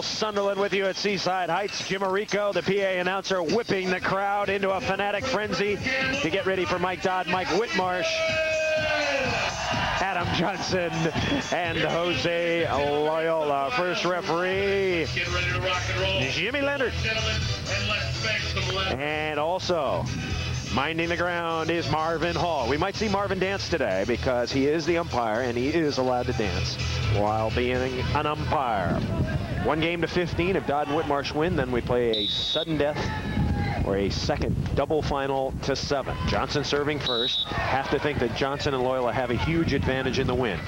Sunderland with you at Seaside Heights. Jim Arico, the PA announcer, whipping the crowd into a fanatic frenzy to get ready for Mike Dodd, Mike Whitmarsh, Adam Johnson, and Jose Loyola. First referee, Jimmy Leonard. And also minding the ground is Marvin Hall. We might see Marvin dance today because he is the umpire and he is allowed to dance while being an umpire. 1 game to 15. If Dodd and Whitmarsh win, then we play a sudden death or a second double final to 7. Johnson serving first. Have to think that Johnson and Loyola have a huge advantage in the win.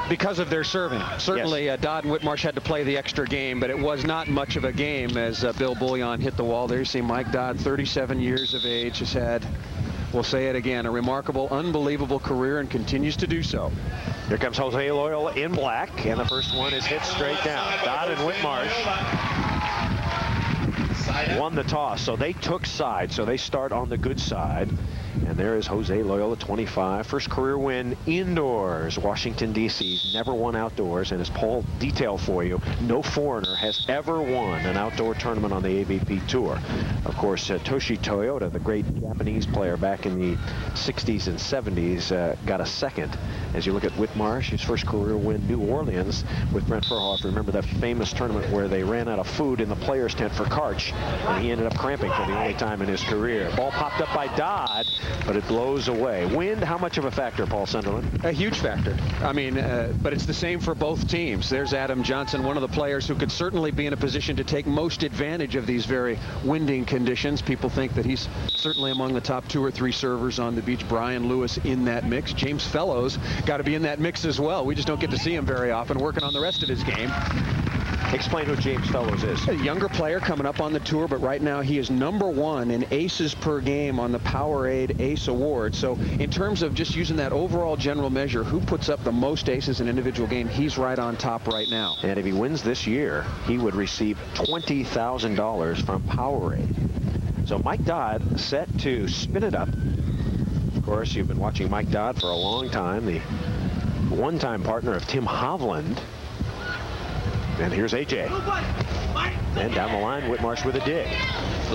Because of their serving. Certainly, yes. Dodd and Whitmarsh had to play the extra game, but it was not much of a game as Bill Bullion hit the wall there. You see Mike Dodd, 37 years of age, has had, we'll say it again, a remarkable, unbelievable career and continues to do so. Here comes Jose Loyola in black, and the first one is hit straight down. Dodd and Whitmarsh won the toss, so they took side, so they start on the good side. And there is Jose Loyola, 25. First career win indoors. Washington, D.C. Never won outdoors. And as Paul detailed for you, no foreigner has ever won an outdoor tournament on the AVP Tour. Of course, Toshi Toyota, the great Japanese player back in the 60s and 70s, got a second. As you look at Whitmarsh, his first career win, New Orleans, with Brent Furhoff. Remember that famous tournament where they ran out of food in the players' tent for Karch, and he ended up cramping for the only time in his career. Ball popped up by Dodd, but it blows away. Wind, how much of a factor, Paul Sunderland? A huge factor. I mean, but it's the same for both teams. There's Adam Johnson, one of the players who could certainly be in a position to take most advantage of these very winding conditions. People think that he's certainly among the top 2 or 3 servers on the beach. Brian Lewis in that mix. James Fellows got to be in that mix as well. We just don't get to see him very often working on the rest of his game. Explain who James Fellows is. A younger player coming up on the tour, but right now he is #1 in aces per game on the Powerade Ace Award. So in terms of just using that overall general measure, who puts up the most aces in an individual game, he's right on top right now. And if he wins this year, he would receive $20,000 from Powerade. So Mike Dodd set to spin it up. Of course, you've been watching Mike Dodd for a long time, the one-time partner of Tim Hovland. And here's AJ. And down the line, Whitmarsh with a dig.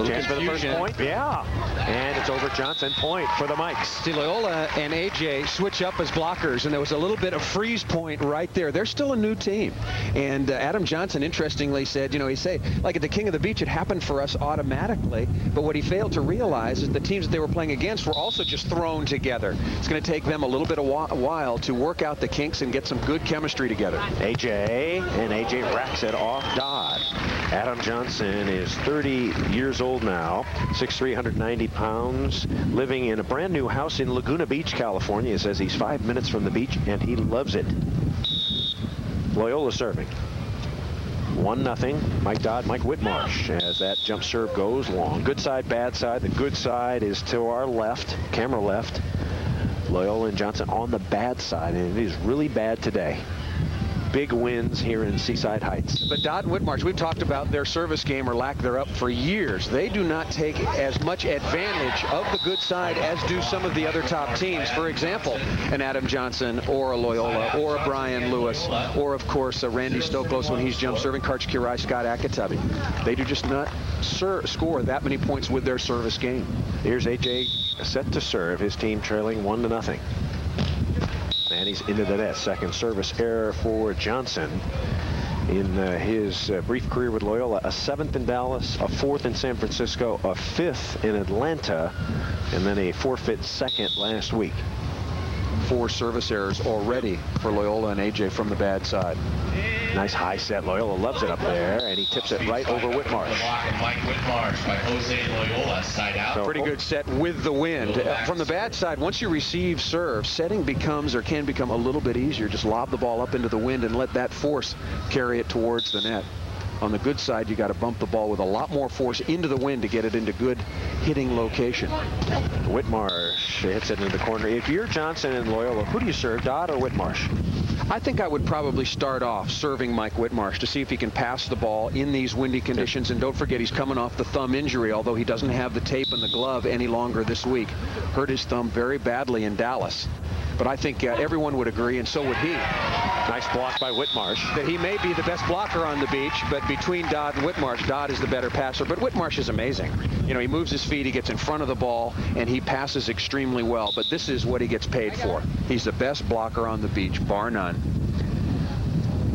Chance for the first point. Yeah. And it's over Johnson. Point for the Mikes. See, Loyola and AJ switch up as blockers, and there was a little bit of freeze point right there. They're still a new team. And Adam Johnson, interestingly, said, you know, he said, like at the King of the Beach, it happened for us automatically. But what he failed to realize is the teams that they were playing against were also just thrown together. It's going to take them a little bit of while to work out the kinks and get some good chemistry together. AJ racks it off Dodd. Adam Johnson is 30 years old now, 6'3", 190 pounds, living in a brand new house in Laguna Beach, California. He says he's 5 minutes from the beach and he loves it. Loyola serving. 1-0. Mike Dodd, Mike Whitmarsh, as that jump serve goes long. Good side, bad side. The good side is to our left, camera left. Loyola and Johnson on the bad side, and it is really bad today. Big wins here in Seaside Heights. But Dodd and Whitmarsh, we've talked about their service game or lack thereof for years. They do not take as much advantage of the good side as do some of the other top teams. For example, an Adam Johnson or a Loyola or a Brian Lewis or, of course, a Randy Stoklos when he's jump serving, Karch Kirai, Scott Akatabi. They do just not score that many points with their service game. Here's AJ set to serve. His team trailing 1-0. And he's into the net. Second service error for Johnson in his brief career with Loyola. A 7th in Dallas, a 4th in San Francisco, a 5th in Atlanta, and then a forfeit second last week. 4 service errors already for Loyola and AJ from the bad side. Nice high set. Loyola loves it up there, and he tips it right over Whitmarsh. Mike Whitmarsh by Jose Loyola, side out. So, pretty good set with the wind. From the bad side, once you receive serve, setting becomes or can become a little bit easier. Just lob the ball up into the wind and let that force carry it towards the net. On the good side, you got to bump the ball with a lot more force into the wind to get it into good hitting location. Whitmarsh hits it into the corner. If you're Johnson and Loyola, who do you serve, Dodd or Whitmarsh? I think I would probably start off serving Mike Whitmarsh to see if he can pass the ball in these windy conditions. And don't forget, he's coming off the thumb injury, although he doesn't have the tape and the glove any longer this week. Hurt his thumb very badly in Dallas. But I think everyone would agree, and so would he. Nice block by Whitmarsh. That he may be the best blocker on the beach, but between Dodd and Whitmarsh, Dodd is the better passer. But Whitmarsh is amazing. You know, he moves his feet, he gets in front of the ball, and he passes extremely well. But this is what he gets paid for. He's the best blocker on the beach, bar none.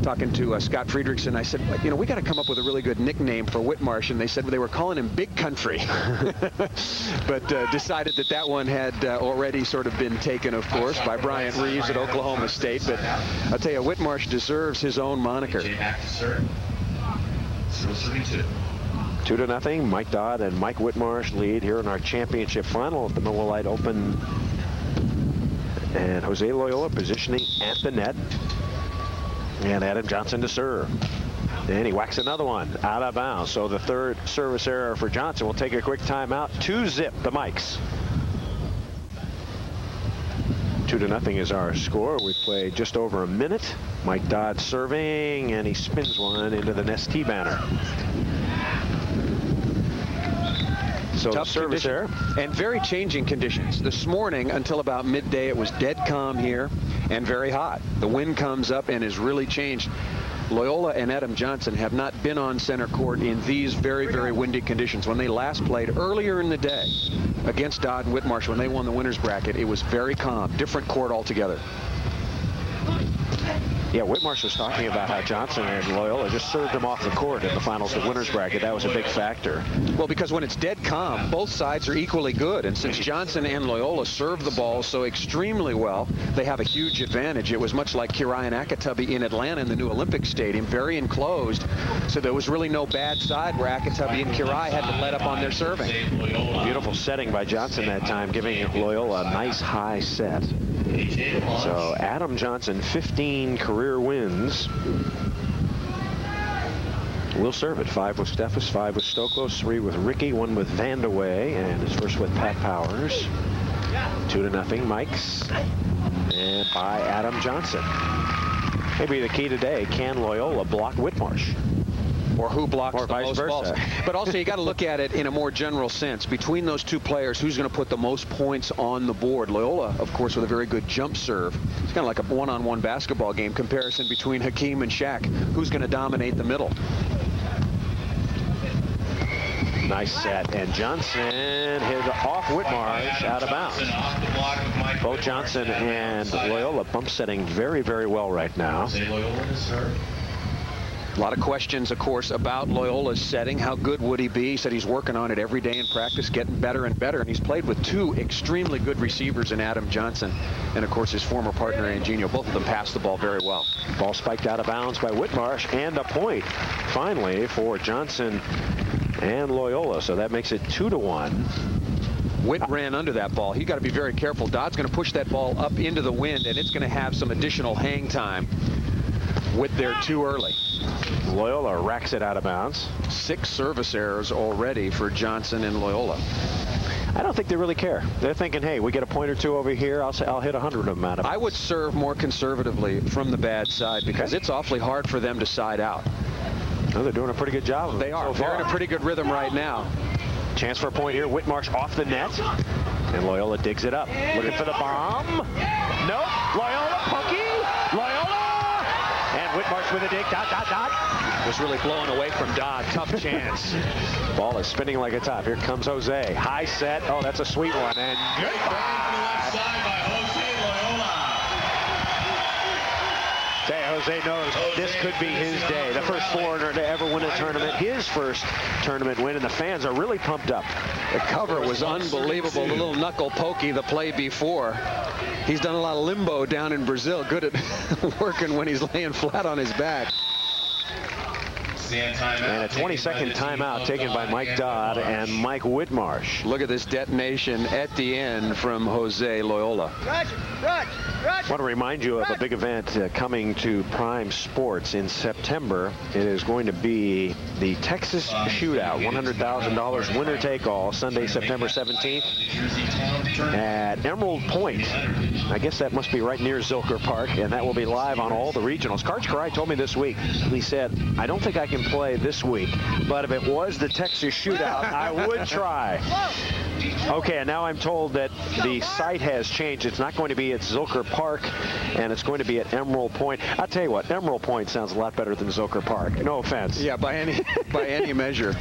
Talking to Scott Friedrichsen, I said, you know, we got to come up with a really good nickname for Whitmarsh, and they said they were calling him Big Country, but decided that that one had already sort of been taken, of course, by Bryant Reeves at Oklahoma State. But I'll tell you, Whitmarsh deserves his own moniker. 2-0. Mike Dodd and Mike Whitmarsh lead here in our championship final at the Miller Lite Open. And Jose Loyola positioning at the net. And Adam Johnson to serve. And he whacks another one out of bounds. So the third service error for Johnson. We'll take a quick timeout. 2-0 the Mikes. 2-0 is our score. We've played just over a minute. Mike Dodd serving, and he spins one into the Nest T banner. So tough service error. And very changing conditions. This morning until about midday it was dead calm here and very hot. The wind comes up and has really changed. Loyola and Adam Johnson have not been on center court in these very, very windy conditions. When they last played earlier in the day against Dodd and Whitmarsh, when they won the winner's bracket, it was very calm. Different court altogether. Yeah, Whitmarsh was talking about how Johnson and Loyola just served him off the court in the finals of the winner's bracket. That was a big factor. Well, because when it's dead calm, both sides are equally good. And since Johnson and Loyola serve the ball so extremely well, they have a huge advantage. It was much like Kirai and Akatubby in Atlanta in the new Olympic Stadium, very enclosed. So there was really no bad side where Akatubby and Kirai had to let up on their serving. Beautiful setting by Johnson that time, giving Loyola a nice high set. So Adam Johnson, 15 career wins. Will serve it. 5 with Steffes, 5 with Stoklos, 3 with Ricky, 1 with Vandeweghe, and his first with Pat Powers. 2-0 Mikes, and by Adam Johnson. Maybe the key today, can Loyola block Whitmarsh? Or who blocks or the vice most versa. balls. But also you got to look at it in a more general sense. Between those two players, who's going to put the most points on the board? Loyola, of course, with a very good jump serve. It's kind of like a one-on-one basketball game comparison between Hakeem and Shaq. Who's going to dominate the middle? Nice set, and Johnson hit off Whitmarsh out of bounds. Both Johnson and Loyola bump setting very, very well right now. A lot of questions, of course, about Loyola's setting. How good would he be? He said he's working on it every day in practice, getting better and better. And he's played with 2 extremely good receivers in Adam Johnson and, of course, his former partner, Anginio. Both of them passed the ball very well. Ball spiked out of bounds by Whitmarsh, and a point, finally, for Johnson and Loyola. So that makes it 2-1. Whit ran under that ball. He got to be very careful. Dodd's going to push that ball up into the wind, and it's going to have some additional hang time. Whit there too early. Loyola racks it out of bounds. 6 service errors already for Johnson and Loyola. I don't think they really care. They're thinking, hey, we get a point or 2 over here, I'll hit 100 of them out of bounds. I would serve more conservatively from the bad side because it's awfully hard for them to side out. Oh, they're doing a pretty good job of it. They are. So They're in a pretty good rhythm right now. Chance for a point here. Whitmarsh off the net. And Loyola digs it up. Looking for the bomb. Nope. Loyola, pokey. Loyola. And Whitmarsh with a dig. Dot, dot, dot. Was really blowing away from Dodd. Tough chance. Ball is spinning like a top. Here comes Jose. High set. Oh, that's a sweet one. And Jose knows this could be his day. The first foreigner to ever win a tournament. His first tournament win, and the fans are really pumped up. The cover was unbelievable. The little knuckle pokey the play before. He's done a lot of limbo down in Brazil. Good at working when he's laying flat on his back. And a 20-second timeout taken by Mike Dodd and Mike Whitmarsh. Look at this detonation at the end from Jose Loyola. I want to remind you of a big event coming to Prime Sports in September. It is going to be the Texas Shootout, $100,000 winner take all, Sunday, September 17th at Emerald Point. I guess that must be right near Zilker Park, and that will be live on all the regionals. Karch Karai told me this week, he said, I don't think I can play this week, but if it was the Texas Shootout, I would try. Okay, and now I'm told that the site has changed. It's not going to be at Zilker Park, and it's going to be at Emerald Point. I'll tell you what, Emerald Point sounds a lot better than Zilker Park. No offense. Yeah, by any measure.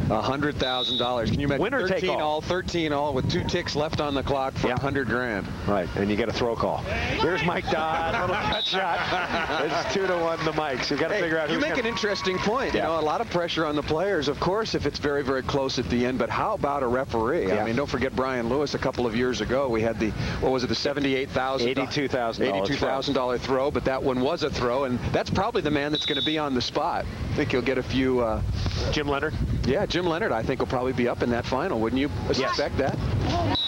$100,000. Can you imagine? Winner take all. 13 all with 2 ticks left on the clock for $100 grand. Right, and you get a throw call. Here's Mike Dodd, little cut shot. It's 2-1 the Mikes. You got to figure out who's You make an interesting point. You know, a lot of pressure on the players, of course, if it's very, very close at the end. But how about a referee? I mean, don't forget Brian Lewis a couple of years ago. We had the, what was it, the $82,000 throw, but that one was a throw, and that's probably the man that's going to be on the spot. I think he'll get a few. Jim Leonard? Yeah, Jim Leonard, I think, will probably be up in that final. Wouldn't you suspect that?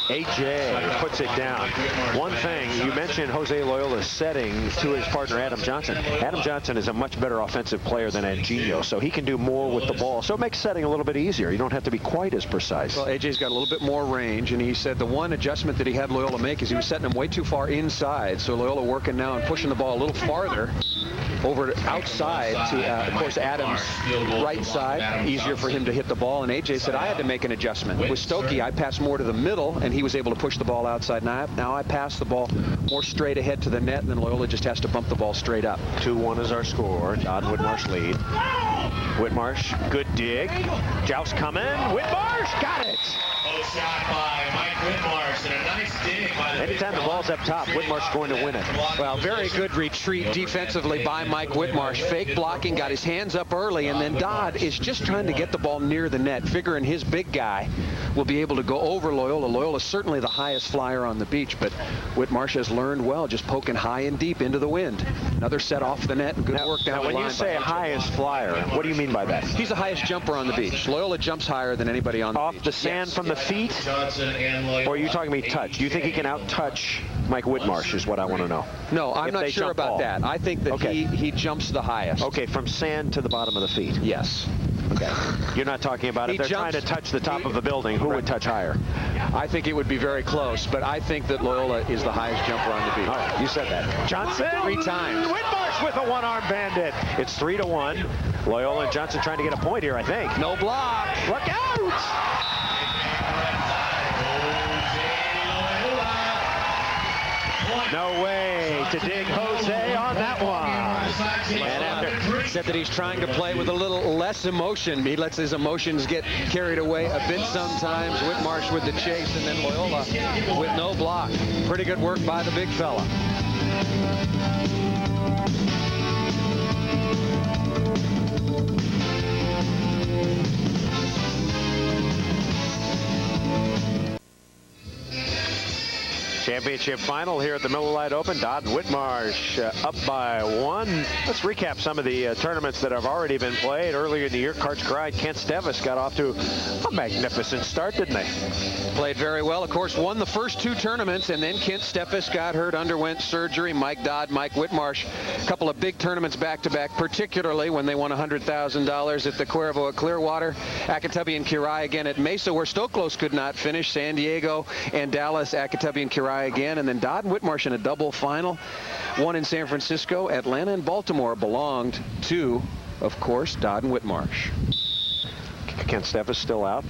AJ puts it down. One thing, you mentioned Jose Loyola's setting to his partner Adam Johnson. Adam Johnson is a much better offensive player than Angelino, so he can do more with the ball. So it makes setting a little bit easier. You don't have to be quite as precise. Well, AJ's got a little bit more range, and he said the one adjustment that he had Loyola make is he was setting him way too far inside. So Loyola working now and pushing the ball a little farther over outside to, of course, Adam's right side. Easier for him to hit the ball. And AJ said, I had to make an adjustment. With Stokey, I passed more to the middle, and he was able to push the ball outside. Now I pass the ball more straight ahead to the net, and then Loyola just has to bump the ball straight up. 2-1 is our score. Dodd and Whitmarsh lead. Whitmarsh, good dig. Joust coming. Whitmarsh got it. Shot by Mike Whitmarsh and a nice dig by the Anytime the ball's up top, Whitmarsh's going to win it. Well, very good retreat defensively by Mike Whitmarsh. Fake blocking, got his hands up early, and then Dodd is just trying to get the ball near the net, figuring his big guy will be able to go over Loyola. Loyola's certainly the highest flyer on the beach, but Whitmarsh has learned well, just poking high and deep into the wind. Another set off the net. Good work down the line. When you say highest flyer, what do you mean by that? He's the highest jumper on the beach. Loyola jumps higher than anybody on the beach. Off the sand from the feet? Or are you talking about touch? Do you think he can out-touch Mike Whitmarsh is what I want to know. No, I'm not sure about that. I think that he jumps the highest. Okay, from sand to the bottom of the feet. Yes. Okay. You're not talking about if they're trying to touch the top of a building, who would touch higher? I think it would be very close, but I think that Loyola is the highest jumper on the beach. All right, you said that. Johnson 3 times. Whitmarsh with a one-arm bandit. It's 3-1. Loyola and Johnson trying to get a point here, I think. No block. Look out! No way to dig Jose on that one. And after said that he's trying to play with a little less emotion. He lets his emotions get carried away a bit sometimes. Whitmarsh with the chase, and then Loyola with no block. Pretty good work by the big fella. Championship final here at the Miller Lite Open. Dodd and Whitmarsh up by 1. Let's recap some of the tournaments that have already been played. Earlier in the year, Karts Kent Stevis got off to a magnificent start, didn't they? Played very well. Of course, won the first 2 tournaments, and then Kent Stevis got hurt, underwent surgery. Mike Dodd, Mike Whitmarsh, a couple of big tournaments back-to-back, particularly when they won $100,000 at the Cuervo at Clearwater. Akatubby and Kirai again at Mesa, where Stoklos could not finish. San Diego and Dallas, Akatubby and Kirai again, and then Dodd and Whitmarsh in a double final. One in San Francisco. Atlanta and Baltimore belonged to, of course, Dodd and Whitmarsh. Kent Stevis still out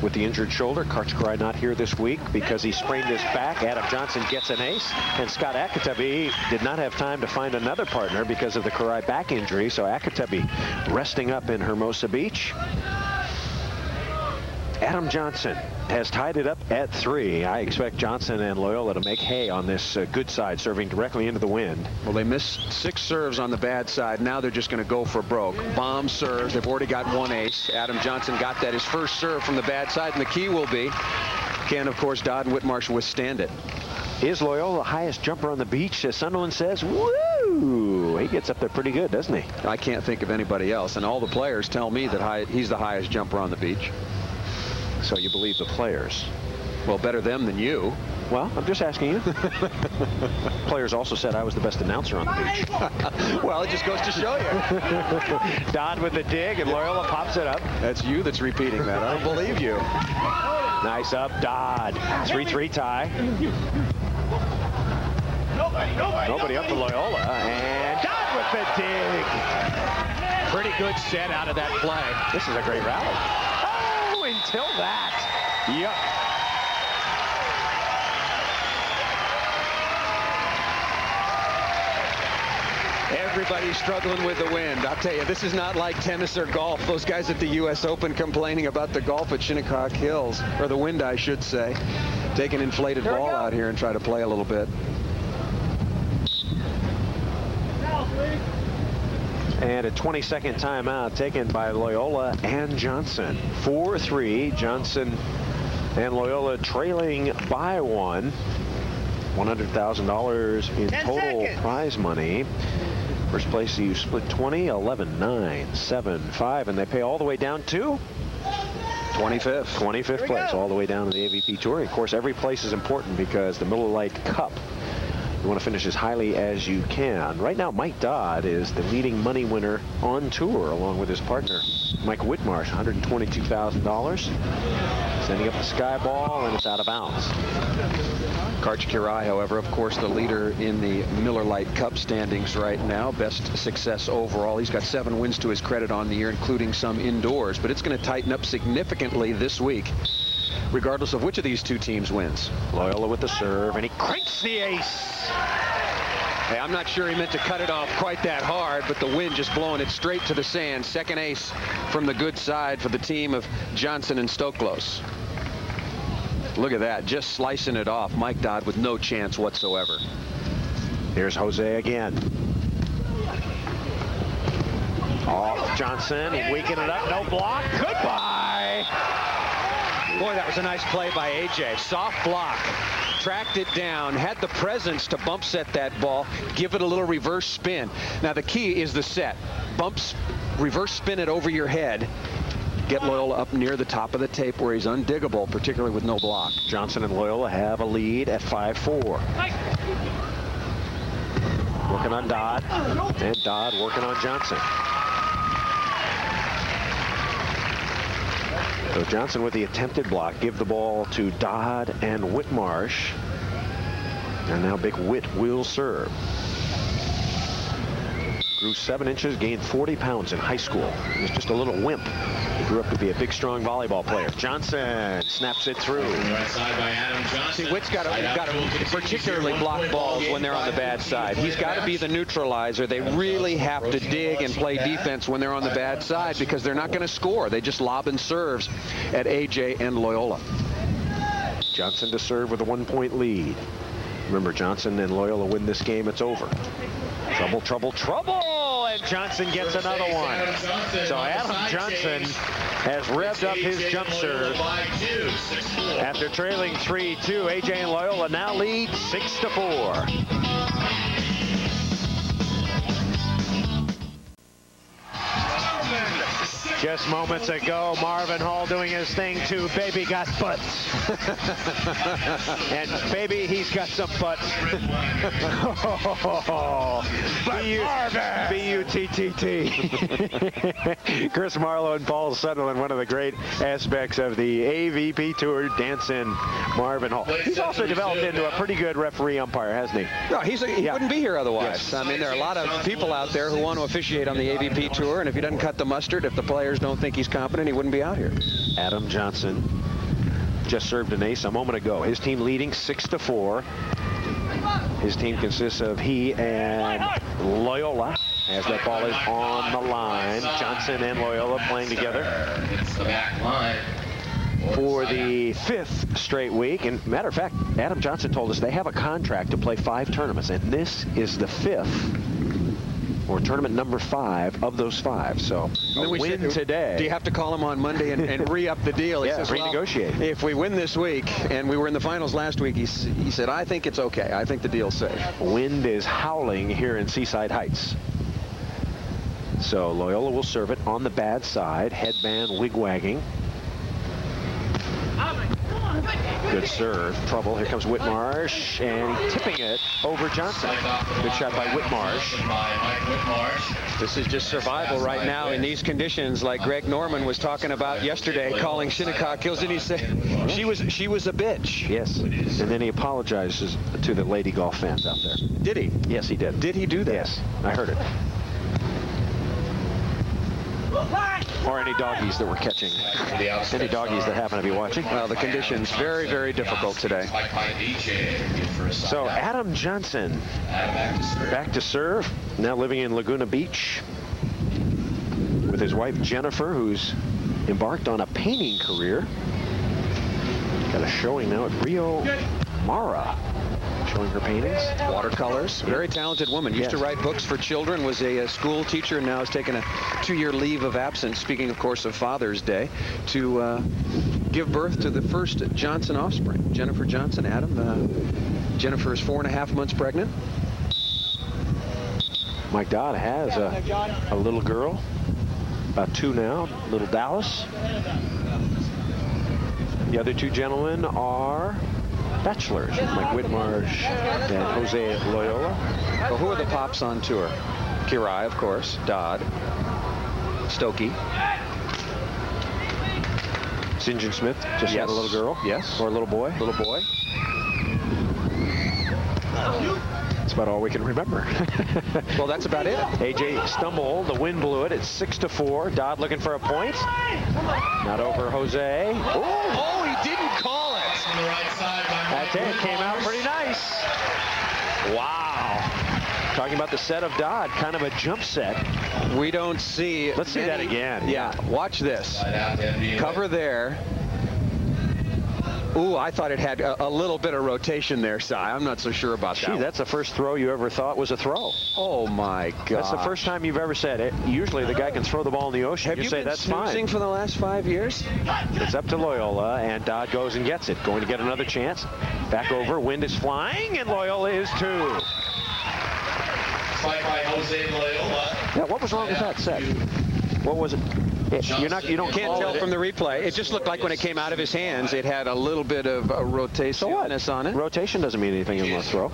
with the injured shoulder. Karts not here this week because he sprained his back. Adam Johnson gets an ace, and Scott Akatubby did not have time to find another partner because of the Kirai back injury, so Akatubby resting up in Hermosa Beach. Adam Johnson has tied it up at 3. I expect Johnson and Loyola to make hay on this good side, serving directly into the wind. Well, they missed 6 serves on the bad side. Now they're just going to go for broke. Bomb serves. They've already got 1 ace. Adam Johnson got that, his first serve from the bad side, and the key will be, can, of course, Dodd and Whitmarsh withstand it? Is Loyola the highest jumper on the beach? As Sunderland says, woo! He gets up there pretty good, doesn't he? I can't think of anybody else, and all the players tell me that he's the highest jumper on the beach. So you believe the players? Well, better them than you. Well, I'm just asking you. Players also said I was the best announcer on the beach. Well, it just goes to show you. Dodd with the dig, and Loyola pops it up. That's you that's repeating that. I don't believe you. Nice up, Dodd. 3-3 tie. Nobody up for Loyola, and Dodd with the dig. Pretty good set out of that play. This is a great rally. Until that. Yep. everybody's struggling with the wind. I'll tell you, this is not like tennis or golf. Those guys at the U.S. Open complaining about the golf at Shinnecock Hills, or the wind, I should say. Take an inflated ball out here and try to play a little bit. And a 20-second timeout taken by Loyola and Johnson. 4-3. Johnson and Loyola trailing by one. $100,000 in total prize money. First place, you split 20, 11, 9, 7, 5, and they pay all the way down to 25th. 25th place, all the way down to the AVP Tour. Of course, every place is important because the Miller Lite Cup, you want to finish as highly as you can. Right now, Mike Dodd is the leading money winner on tour, along with his partner, Mike Whitmarsh, $122,000. Sending up the sky ball, and it's out of bounds. Karch Kirai, however, of course, the leader in the Miller Lite Cup standings right now. Best success overall. He's got 7 wins to his credit on the year, including some indoors. But it's going to tighten up significantly this week, regardless of which of these two teams wins. Loyola with the serve, and he cranks the ace. Hey, I'm not sure he meant to cut it off quite that hard, but the wind just blowing it straight to the sand. Second ace from the good side for the team of Johnson and Stoklos. Look at that, just slicing it off. Mike Dodd with no chance whatsoever. Here's Jose again. Off Johnson, he's weakening it up, no block. Goodbye. Boy, that was a nice play by AJ. Soft block, tracked it down, had the presence to bump set that ball, give it a little reverse spin. Now the key is the set. Bumps, reverse spin it over your head. Get Loyola up near the top of the tape where he's undiggable, particularly with no block. Johnson and Loyola have a lead at 5-4. Working on Dodd, and Dodd working on Johnson. So Johnson with the attempted block, give the ball to Dodd and Whitmarsh. And now Big Whit will serve. Grew 7 inches, gained 40 pounds in high school. He was just a little wimp. He grew up to be a big, strong volleyball player. Johnson snaps it through. Right side by Adam Johnson. See, Whit's got to particularly block balls when they're on the bad side. He's got to be the neutralizer. They really have to dig and play defense when they're on the bad side because they're not going to score. They just lob and serves at AJ and Loyola. Johnson to serve with a 1-point lead. Remember, Johnson and Loyola win this game, it's over. Trouble, trouble, trouble! And Johnson gets another one. So Adam Johnson has revved up his jump serve. After trailing 3-2, AJ and Loyola now lead 6-4. Just moments ago, Marvin Hall doing his thing to Baby Got Butts. And baby, he's got some butts. B-U-T-T-T. Chris Marlowe and Paul Sutherland, one of the great aspects of the AVP Tour, dancing Marvin Hall. He's also developed into a pretty good referee umpire, hasn't he? No, he wouldn't be here otherwise. Yes. I mean, there are a lot of people out there who want to officiate on the AVP Tour, and if he doesn't cut the mustard, if the players don't think he's competent, he wouldn't be out here. Adam Johnson just served an ace a moment ago. His team leading 6-4. His team consists of he and Loyola, as that ball is on the line. Johnson and Loyola playing together for the 5th straight week. And matter of fact, Adam Johnson told us they have a contract to play 5 tournaments, and this is the 5th. Or tournament number 5 of those 5. So a win today. Do you have to call him on Monday and re-up the deal? He says, renegotiate. Well, if we win this week, and we were in the finals last week, he said, I think it's okay. I think the deal's safe. Wind is howling here in Seaside Heights. So Loyola will serve it on the bad side. Headband wig-wagging. Good serve. Trouble. Here comes Whitmarsh, and tipping it over Johnson. Good shot by Whitmarsh. This is just survival right now in these conditions, like Greg Norman was talking about yesterday, calling Shinnecock Hills, and he said she was a bitch. Yes, and then he apologizes to the lady golf fans out there. Did he? Yes, he did. Did he do that? Yes, I heard it. Or any doggies that were catching. Any doggies that happen to be watching. Well, the conditions very, very difficult today. So Adam Johnson back to serve Now living in Laguna Beach with his wife Jennifer, who's embarked on a painting career. Got a showing now at Rio Mara, showing her paintings. Watercolors. Very talented woman. Used to write books for children, was a school teacher, and now has taken a 2-year leave of absence, speaking, of course, of Father's Day, to give birth to the first Johnson offspring, Jennifer Johnson. Adam, Jennifer is 4.5 months pregnant. Mike Dodd has a little girl, about 2 now, little Dallas. The other 2 gentlemen are bachelors, Mike Whitmarsh and Jose Loyola. Well, who are the pops on tour? Kirai, of course, Dodd, Stokey. St. John Smith just had a little girl. Yes. Or a little boy. Little boy. That's about all we can remember. Well, that's about it. AJ stumbled. The wind blew it. It's 6-4. Dodd looking for a point. Not over Jose. Oh, he didn't call it. On the right side by That Mike came out Whitmarsh. pretty nice. Wow. Talking about the set of Dodd, kind of a jump set. We don't see. Let's see that again. Yeah, watch this. Slide out to NBA. Cover there. Ooh, I thought it had a little bit of rotation there, Si. I'm not so sure about that. Gee, that's the first throw you ever thought was a throw. Oh, my God. That's the first time you've ever said it. Usually the guy can throw the ball in the ocean. Have you say been that's snoozing fine. for the last 5 years? It's up to Loyola, and Dodd goes and gets it. Going to get another chance. Back over. Wind is flying, and Loyola is 2. Spike by Jose Loyola. Yeah, what was wrong with that set? What was it? You don't Can't tell from the replay. It just looked like when it came out of his hands, it had a little bit of a rotation on it. Rotation doesn't mean anything in a throw.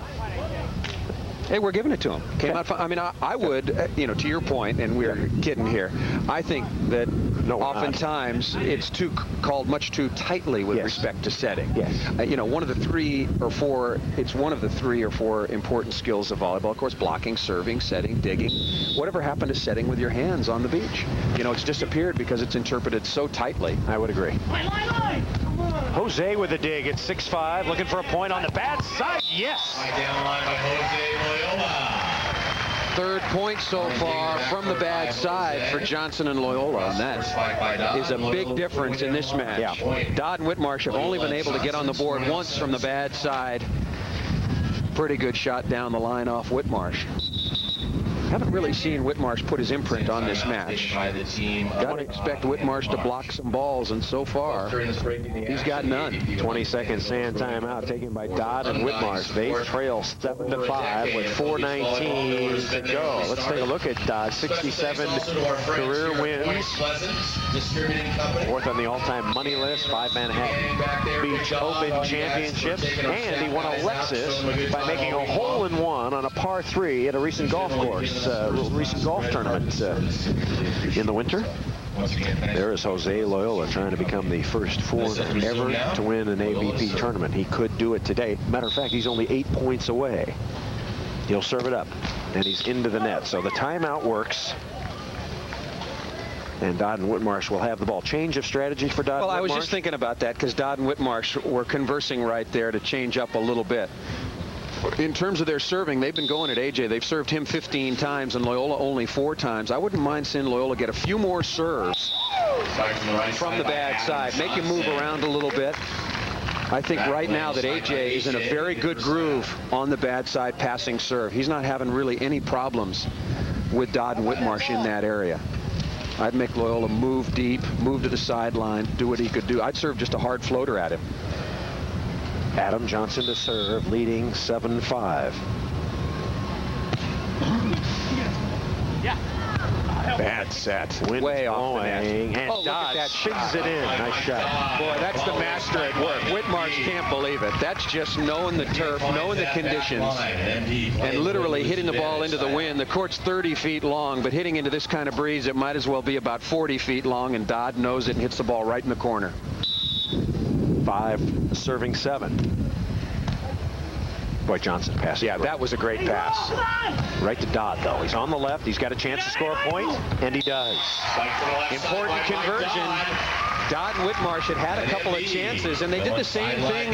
Hey, we're giving it to him. Came out. I mean, I would, to your point, and we're kidding here. I think that oftentimes it's called much too tightly with respect to setting. Yes. One of the 3 or 4. It's one of the 3 or 4 important skills of volleyball. Of course, blocking, serving, setting, digging. Whatever happened to setting with your hands on the beach? It's disappeared because it's interpreted so tightly. I would agree. Jose with a dig at 6-5, looking for a point on the bad side. Yes. Right down the line by Jose Loyola. 3rd point so far from the bad side for Johnson and Loyola, and that is a big difference in this match. Yeah. Dodd and Whitmarsh have only been able to get on the board once from the bad side. Pretty good shot down the line off Whitmarsh. Haven't really seen Whitmarsh put his imprint on this match. Got to expect Whitmarsh to block some balls, and so far, he's got none. 20-second sand timeout taken by Dodd and Whitmarsh. They trail 7-5 with 4:19 to go. Let's take a look at Dodd. 67 career wins. 4th on the all-time money list. 5 Manhattan Beach Open Championships. And he won a Lexus by making a hole-in-one on a par 3 at a recent golf course. Recent golf tournament in the winter. There is Jose Loyola trying to become the first foreigner ever to win an AVP tournament. He could do it today. Matter of fact, he's only 8 points away. He'll serve it up, and he's into the net. So the timeout works. And Dodd and Whitmarsh will have the ball. Change of strategy for Dodd and Whitmarsh? Well, I was just thinking about that because Dodd and Whitmarsh were conversing right there to change up a little bit. In terms of their serving, they've been going at AJ. They've served him 15 times and Loyola only 4 times. I wouldn't mind seeing Loyola get a few more serves from the bad side. Make him move around a little bit. I think right now that AJ is in a very good groove on the bad side passing serve. He's not having really any problems with Dodd and Whitmarsh in that area. I'd make Loyola move deep, move to the sideline, do what he could do. I'd serve just a hard floater at him. Adam Johnson to serve, leading 7-5. Bad set. Wind way off the net. And Dodd spins it in. Nice shot. Boy, that's the master at work. Whitmarsh can't believe it. That's just knowing the turf, knowing the conditions, and literally hitting the ball into the wind. The court's 30 feet long, but hitting into this kind of breeze, it might as well be about 40 feet long, and Dodd knows it and hits the ball right in the corner. 5 serving 7. Boy, Johnson passed. Yeah, that was a great pass. Right to Dodd, though. He's on the left. He's got a chance to score a point, and he does. Important conversion. Dodd and Whitmarsh had a couple of chances, and they did the same thing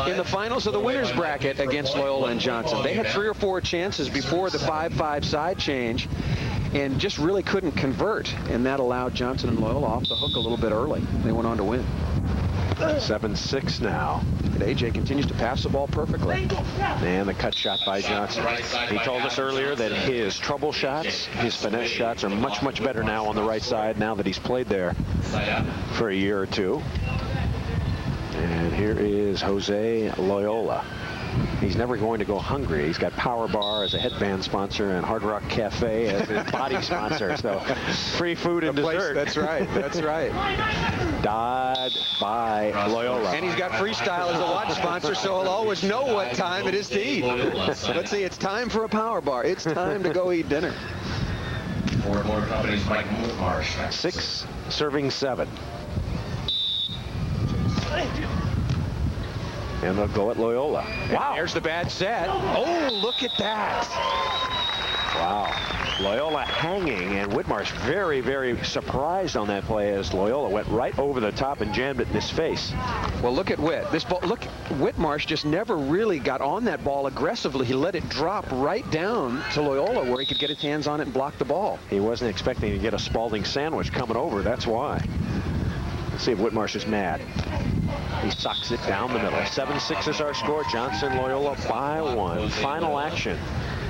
in the finals of the winners bracket against Loyola and Johnson. They had 3 or 4 chances before the 5-5 side change and just really couldn't convert, and that allowed Johnson and Loyola off the hook a little bit early. They went on to win. 7-6 now. And AJ continues to pass the ball perfectly. And the cut shot by Johnson. He told us earlier that his trouble shots, his finesse shots are much, much better now on the right side now that he's played there for a year or two. And here is Jose Loyola. He's never going to go hungry. He's got Power Bar as a headband sponsor and Hard Rock Cafe as his body sponsor. So free food and dessert. That's right. That's right. Dodd by Loyola. And he's got Freestyle as a watch sponsor, so he'll always know what time it is to eat. Let's see, it's time for a Power Bar. It's time to go eat dinner. Four more companies, Mike Whitmarsh. 6 serving 7. And they'll go at Loyola. Wow. There's the bad set. Oh, look at that. Wow. Loyola hanging, and Whitmarsh very, very surprised on that play as Loyola went right over the top and jammed it in his face. Well, look at Whit. This ball, look, Whitmarsh just never really got on that ball aggressively. He let it drop right down to Loyola where he could get his hands on it and block the ball. He wasn't expecting to get a Spalding sandwich coming over. That's why. Let's see if Whitmarsh is mad. He sucks it down the middle. 7-6 is our score. Johnson, Loyola by 1. Final action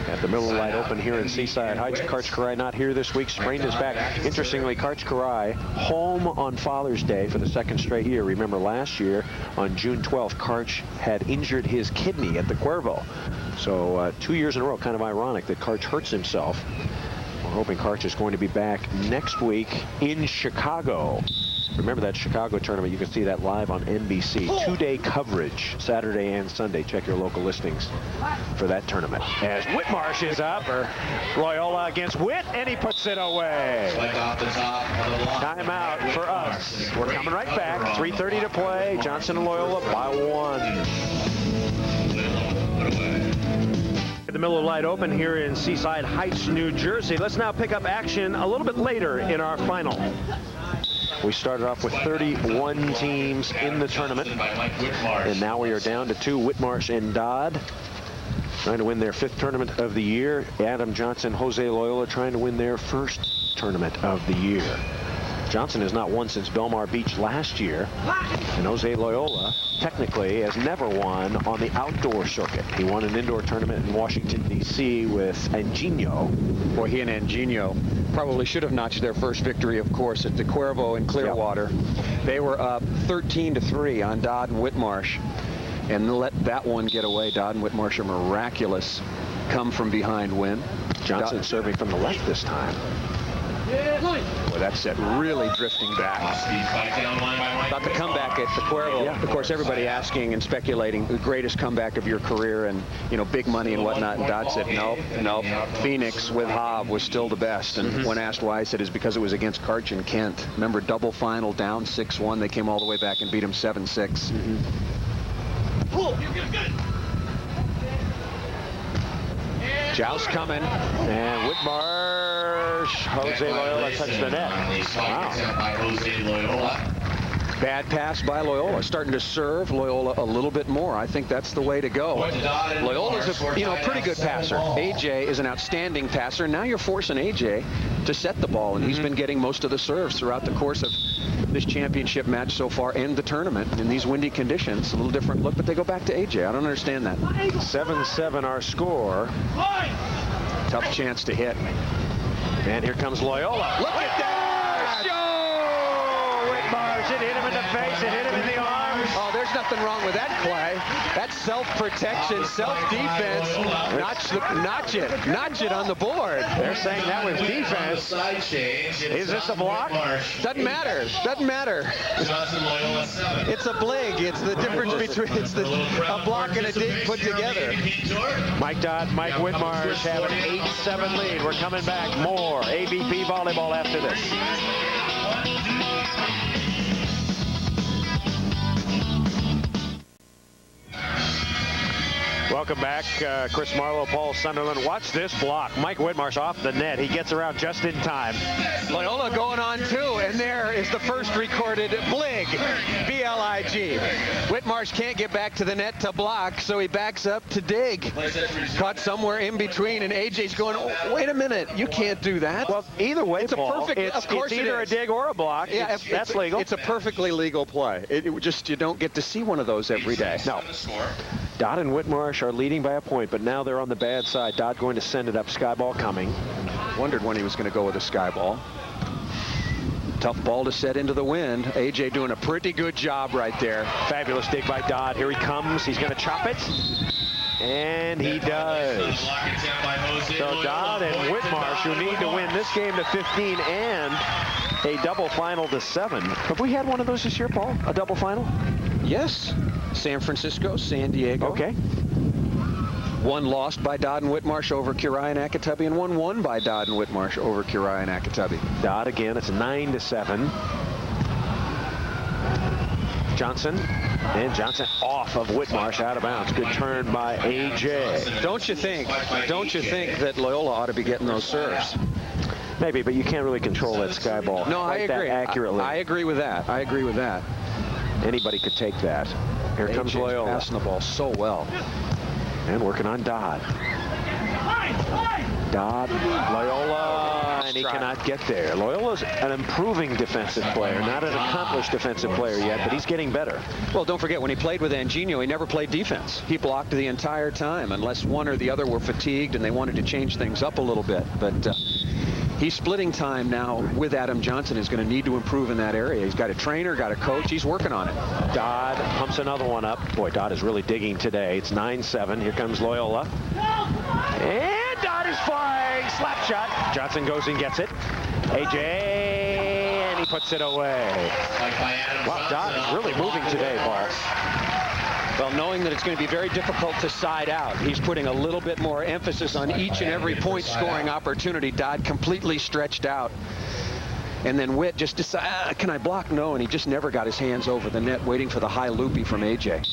at the Miller Lite Open here in Seaside Heights. Karch Kiraly not here this week. Sprained his back. Interestingly, Karch Kiraly home on Father's Day for the 2nd straight year. Remember last year on June 12th, Karch had injured his kidney at the Cuervo. So 2 years in a row, kind of ironic that Karch hurts himself. We're hoping Karch is going to be back next week in Chicago. Remember that Chicago tournament, you can see that live on NBC. 2-day coverage, Saturday and Sunday. Check your local listings for that tournament. As Whitmarsh is up, Loyola against Whit, and he puts it away. Timeout for us. We're coming right back. 3:30 to play. Johnson and Loyola by 1. The Miller Lite Open here in Seaside Heights, New Jersey. Let's now pick up action a little bit later in our final. We started off with 31 teams in the tournament, and now we are down to 2, Whitmarsh and Dodd, trying to win their 5th tournament of the year. Adam Johnson, Jose Loyola trying to win their 1st tournament of the year. Johnson has not won since Belmar Beach last year, and Jose Loyola technically has never won on the outdoor circuit. He won an indoor tournament in Washington, D.C. with Anginho. Boy, he and Anginho probably should have notched their first victory, of course, at the Cuervo in Clearwater. Yep. They were up 13-3 on Dodd and Whitmarsh, and let that one get away. Dodd and Whitmarsh are miraculous come from behind win. Johnson serving from the left this time. Boy, that set really drifting back. About the comeback at the Cuervo. Yeah. Of course, everybody asking and speculating the greatest comeback of your career and, you know, big money and whatnot. And Dodd said, nope. Phoenix with Hobb was still the best. And when asked why, he said it's because it was against Karch and Kent. Remember, double final down 6-1. They came all the way back and beat him 7-6. Joust coming. And Whitmarsh, Jose Loyola touched the net. Wow. Bad pass by Loyola. Starting to serve Loyola a little bit more. I think that's the way to go. Loyola's a pretty good passer. AJ is an outstanding passer. Now you're forcing AJ to set the ball, and he's been getting most of the serves throughout the course of this championship match so far and the tournament. In these windy conditions, a little different look, but they go back to AJ. I don't understand that. 7-7 our score. Tough chance to hit. And here comes Loyola. Look at that! It hit him in the face, it hit him in the arms. Oh, there's nothing wrong with that, Clay. That's self-protection, self-defense. Notch it on the board. They're saying that was defense. Is this a block? Doesn't matter. It's a blig. It's the difference between a block and a dig put together. Mike Dodd, Mike Whitmarsh have an 8-7 lead. We're coming back. More AVP volleyball after this. Welcome welcome back Chris Marlowe, Paul Sunderland. Watch this block. Mike Whitmarsh off the net. He gets around just in time. Loyola going on too, and there is the first recorded blig, B-L-I-G. Whitmarsh can't get back to the net to block, so he backs up to dig. Caught somewhere in between, and AJ's going, oh, wait a minute, you can't do that. Well, either way, it's Paul, a perfect. Of course, it's either a dig or a block. Yeah, that's legal. It's a perfectly legal play. It just, you don't get to see one of those every day. No. Dodd and Whitmarsh are leading by a point, but now they're on the bad side. Dodd going to send it up. Sky ball coming. Wondered when he was going to go with a sky ball. Tough ball to set into the wind. AJ doing a pretty good job right there. Fabulous dig by Dodd. Here he comes. He's going to chop it. And he does. So Dodd and Whitmarsh, who need to win this game to 15 and a double final to 7. Have we had one of those this year, Paul? A double final? Yes. San Francisco, San Diego. Okay. One lost by Dodd and Whitmarsh over Curie and Akitabi, and one won by Dodd and Whitmarsh over Curie and Akitabi. Dodd again, it's 9-7. Johnson, and Johnson off of Whitmarsh, out of bounds. Good turn by AJ. Don't you think that Loyola ought to be getting those serves? Maybe, but you can't really control that sky ball. No, I agree. Accurately. I agree with that. I agree with that. Anybody could take that. Here comes Loyola. Passing the ball so well. And working on Dodd. Dodd, Loyola, and he cannot get there. Loyola's an improving defensive player, not an accomplished defensive player yet, but he's getting better. Well, don't forget, when he played with Anginio, he never played defense. He blocked the entire time, unless one or the other were fatigued and they wanted to change things up a little bit. But he's splitting time now with Adam Johnson. Is going to need to improve in that area. He's got a trainer, got a coach. He's working on it. Dodd pumps another one up. Boy, Dodd is really digging today. It's 9-7. Here comes Loyola. And Dodd is flying. Slap shot. Johnson goes and gets it. AJ, and he puts it away. Wow, Dodd is really moving today, Paul. Well, knowing that it's going to be very difficult to side out, he's putting a little bit more emphasis on each and every point scoring opportunity. Dodd completely stretched out. And then Whit just decided, can I block? No, and he just never got his hands over the net, waiting for the high loopy from AJ.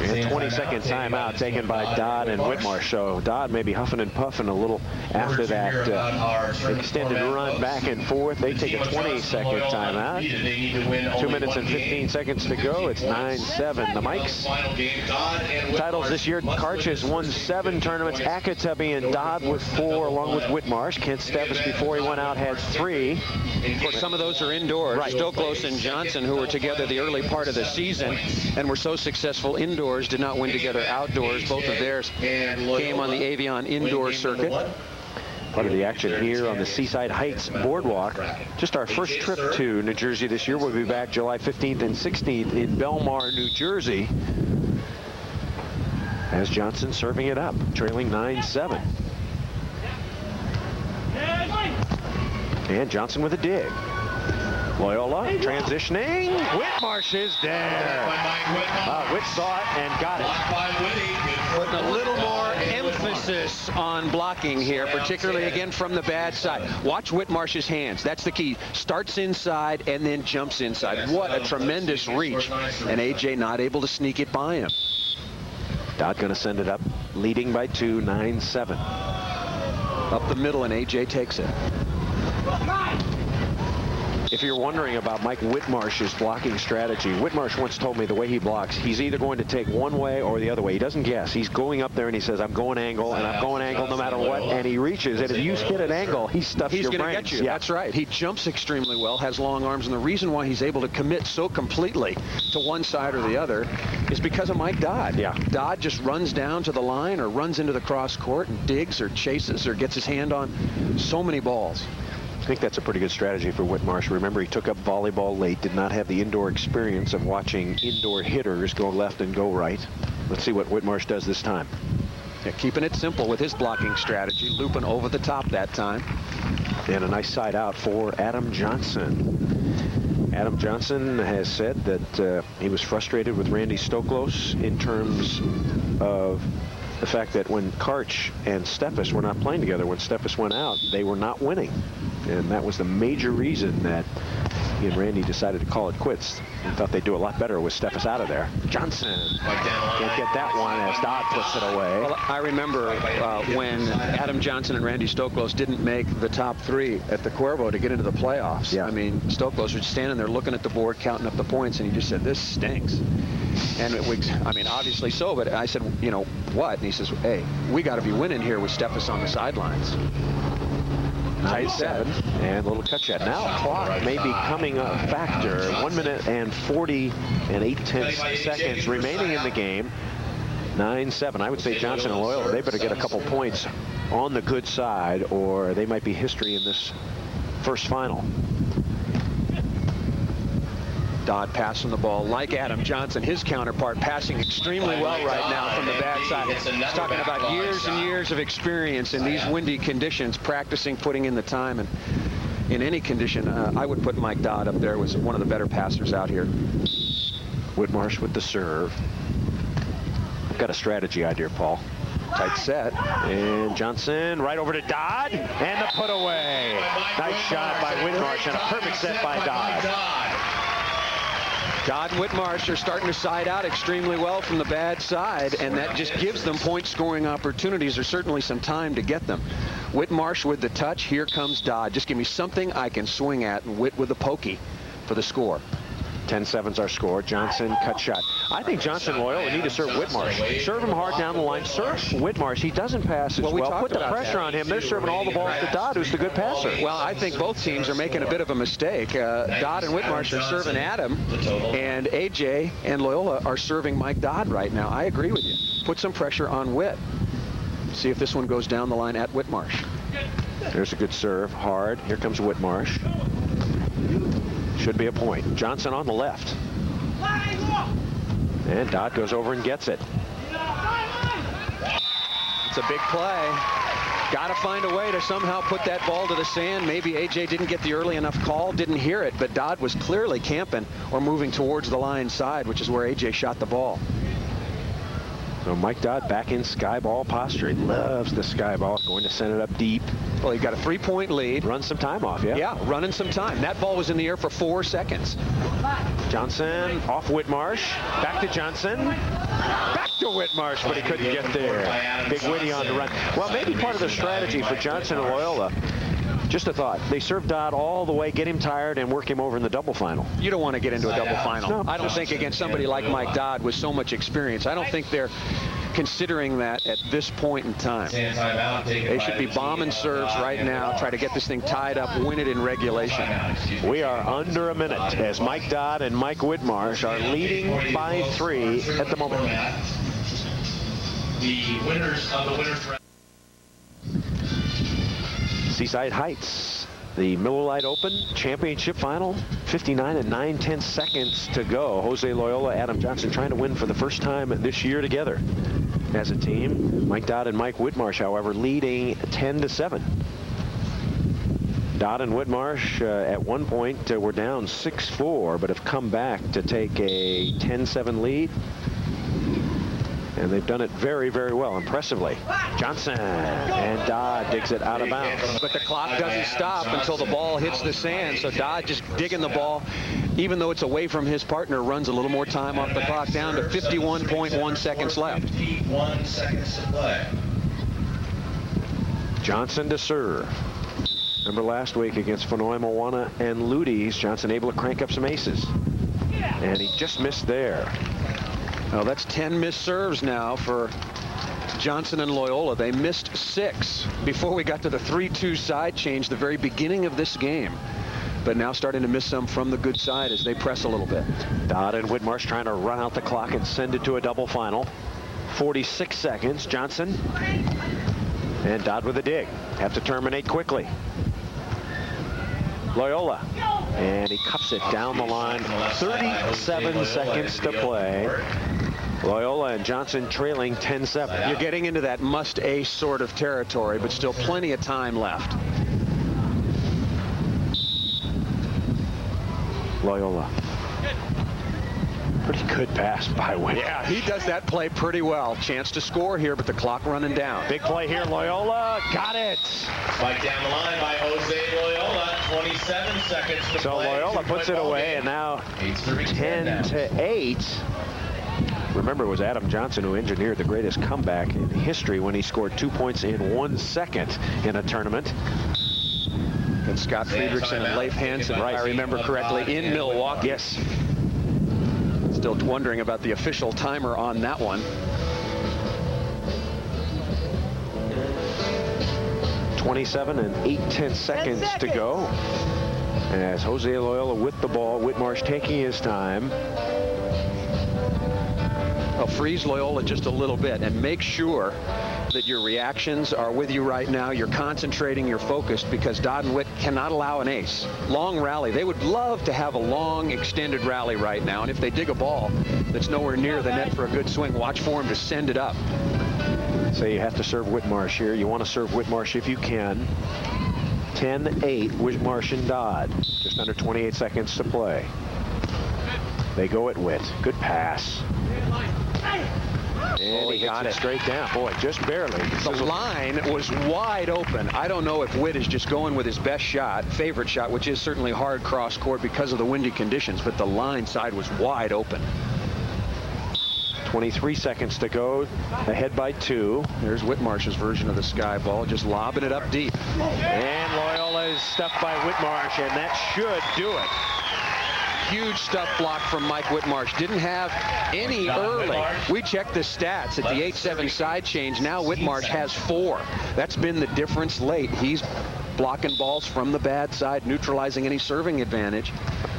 And 20-second timeout taken by Dodd and Whitmarsh. So Dodd may be huffing and puffing a little after that extended run back and forth. They take a 20-second timeout. 2 minutes and 15 seconds to go. It's 9-7. The Mikes titles this year. Karch has won 7 tournaments. Akitabi and Dodd with 4, along with Whitmarsh. Kent Stevis, before he went out, had 3. Of course, some of those are indoors. Right. Stoklos and Johnson, who were together the early part of the season and were so successful indoors, did not win together outdoors. Both of theirs came on the Avion indoor circuit. Part of the action here on the Seaside Heights Boardwalk. Just our first trip to New Jersey this year. We'll be back July 15th and 16th in Belmar, New Jersey. As Johnson serving it up, trailing 9-7. And Johnson with a dig. Loyola transitioning. Whitmarsh is there. Whit saw it and got it. Putting a little more emphasis on blocking here, particularly again from the bad side. Watch Whitmarsh's hands. That's the key. Starts inside and then jumps inside. What a tremendous reach. And AJ not able to sneak it by him. Dodd going to send it up, leading by 2, 9-7. Up the middle, and AJ takes it. If you're wondering about Mike Whitmarsh's blocking strategy, Whitmarsh once told me the way he blocks, he's either going to take one way or the other way. He doesn't guess. He's going up there and he says, I'm going angle, and I'm going angle no matter what, and he reaches. And if you hit an angle, he stuffs your brains. He's going to get you. Yeah. That's right. He jumps extremely well, has long arms, and the reason why he's able to commit so completely to one side or the other is because of Mike Dodd. Yeah. Dodd just runs down to the line or runs into the cross court and digs or chases or gets his hand on so many balls. I think that's a pretty good strategy for Whitmarsh. Remember, he took up volleyball late, did not have the indoor experience of watching indoor hitters go left and go right. Let's see what Whitmarsh does this time. Yeah, keeping it simple with his blocking strategy, looping over the top that time. And a nice side out for Adam Johnson. Adam Johnson has said that he was frustrated with Randy Stoklos in terms of the fact that when Karch and Stevis were not playing together, when Stevis went out, they were not winning. And that was the major reason that he and Randy decided to call it quits. He thought they'd do a lot better with Steffes out of there. Johnson can't get that one as Dodd puts it away. Well, I remember when Adam Johnson and Randy Stoklos didn't make the top 3 at the Cuervo to get into the playoffs. Yeah. I mean, Stoklos was standing there looking at the board, counting up the points, and he just said, "This stinks." And it was, I mean, obviously so, but I said, you know, what? And he says, "Hey, we got to be winning here with Steffes on the sidelines." Tight set. And a little cut shot. Now clock may be coming a factor. 1 minute and 40 and 8/10 seconds remaining in the game. 9-7. I would say Johnson and Loyola, they better get a couple points on the good side, or they might be history in this first final. Dodd passing the ball like Adam Johnson, his counterpart, passing extremely well right now from the bad side. He's talking about years and years of experience in these windy conditions, practicing, putting in the time, and in any condition, I would put Mike Dodd up there as one of the better passers out here. Whitmarsh with the serve. I've got a strategy idea, Paul. Tight set. And Johnson right over to Dodd, and the put away. Nice shot by Whitmarsh and a perfect set by Dodd. Dodd and Whitmarsh are starting to side out extremely well from the bad side, and that just gives them point scoring opportunities. There's certainly some time to get them. Whitmarsh with the touch. Here comes Dodd. Just give me something I can swing at, and Whit with the pokey for the score. 10-7's our score. Johnson cut shot. I think Johnson and Loyola need to serve Whitmarsh. Serve him hard down the line. Serve Whitmarsh. He doesn't pass as well. Put the pressure on him. They're serving all the balls to Dodd, who's the good passer. Well, I think both teams are making a bit of a mistake. Dodd and Whitmarsh are serving Adam, and AJ and Loyola are serving Mike Dodd right now. I agree with you. Put some pressure on Whit. See if this one goes down the line at Whitmarsh. There's a good serve. Hard. Here comes Whitmarsh. Should be a point. Johnson on the left. And Dodd goes over and gets it. It's a big play. Got to find a way to somehow put that ball to the sand. Maybe AJ didn't get the early enough call, didn't hear it, but Dodd was clearly camping or moving towards the line side, which is where AJ shot the ball. So Mike Dodd back in sky ball posture. He loves the sky ball. Going to send it up deep. Well, he got a 3-point lead. Run some time off, yeah? Yeah, running some time. That ball was in the air for 4 seconds. Johnson off Whitmarsh. Back to Johnson. Back to Whitmarsh, but he couldn't get there. Big Whitty on the run. Well, maybe part of the strategy for Johnson and Loyola, just a thought, they serve Dodd all the way, get him tired, and work him over in the double final. You don't want to get into a double final. No. I don't think against somebody like Mike Dodd with so much experience. I don't think they're considering that at this point in time. They should be bombing serves right now, try to get this thing tied up, win it in regulation. We are under a minute as Mike Dodd and Mike Whitmarsh are leading by 3 at the moment. The winners of the winners round. Seaside Heights, the Miller Lite Open Championship Final, 59 and 9/10 seconds to go. Jose Loyola, Adam Johnson trying to win for the first time this year together as a team. Mike Dodd and Mike Whitmarsh, however, leading 10-7. Dodd and Whitmarsh at one point were down 6-4, but have come back to take a 10-7 lead. And they've done it very, very well, impressively. Johnson and Dodd digs it out of bounds. But the clock doesn't stop until the ball hits the sand. So Dodd just digging the ball, even though it's away from his partner, runs a little more time off the clock, down to 51.1 seconds left. 51 seconds to play. Johnson to serve. Remember last week against Fenoi, Moana, and Ludes, Johnson able to crank up some aces. And he just missed there. Well, that's 10 missed serves now for Johnson and Loyola. They missed 6 before we got to the 3-2 side change, the very beginning of this game. But now starting to miss some from the good side as they press a little bit. Dodd and Whitmarsh trying to run out the clock and send it to a double final. 46 seconds. Johnson and Dodd with a dig. Have to terminate quickly. Loyola. And he cups it down the line. 37 seconds to play. Loyola and Johnson trailing 10-7. You're getting into that must-ace sort of territory, but still plenty of time left. Loyola. Pretty good pass by Whit. Yeah, he does that play pretty well. Chance to score here, but the clock running down. Big play here, Loyola. Got it. Spike down the line by Jose Loyola. 27 seconds to So play. Loyola puts it away, and now 10-8. Remember, it was Adam Johnson who engineered the greatest comeback in history when he scored 2 points in 1 second in a tournament. And Scott Friedrichsen and Leif Hansen, if I remember correctly, in Milwaukee. Yes. Still wondering about the official timer on that one. 27 and 8/10 seconds to go. As Jose Loyola with the ball, Whitmarsh taking his time. Well, freeze Loyola just a little bit and make sure that your reactions are with you right now. You're concentrating, you're focused, because Dodd and Whit cannot allow an ace. Long rally. They would love to have a long, extended rally right now. And if they dig a ball that's nowhere near the net for a good swing, watch for them to send it up. So you have to serve Whitmarsh here. You want to serve Whitmarsh if you can. 10-8, Whitmarsh and Dodd. Just under 28 seconds to play. They go at Whit. Good pass. And he got it straight down. Boy, just barely. The line was wide open. I don't know if Whit is just going with his best shot, favorite shot, which is certainly hard cross court because of the windy conditions, but the line side was wide open. 23 seconds to go, ahead by 2. There's Whitmarsh's version of the sky ball, just lobbing it up deep. And Loyola is stuffed by Whitmarsh, and that should do it. Huge stuff block from Mike Whitmarsh. Didn't have any early. We checked the stats at the 8-7 side change. Now Whitmarsh has 4. That's been the difference late. He's blocking balls from the bad side, neutralizing any serving advantage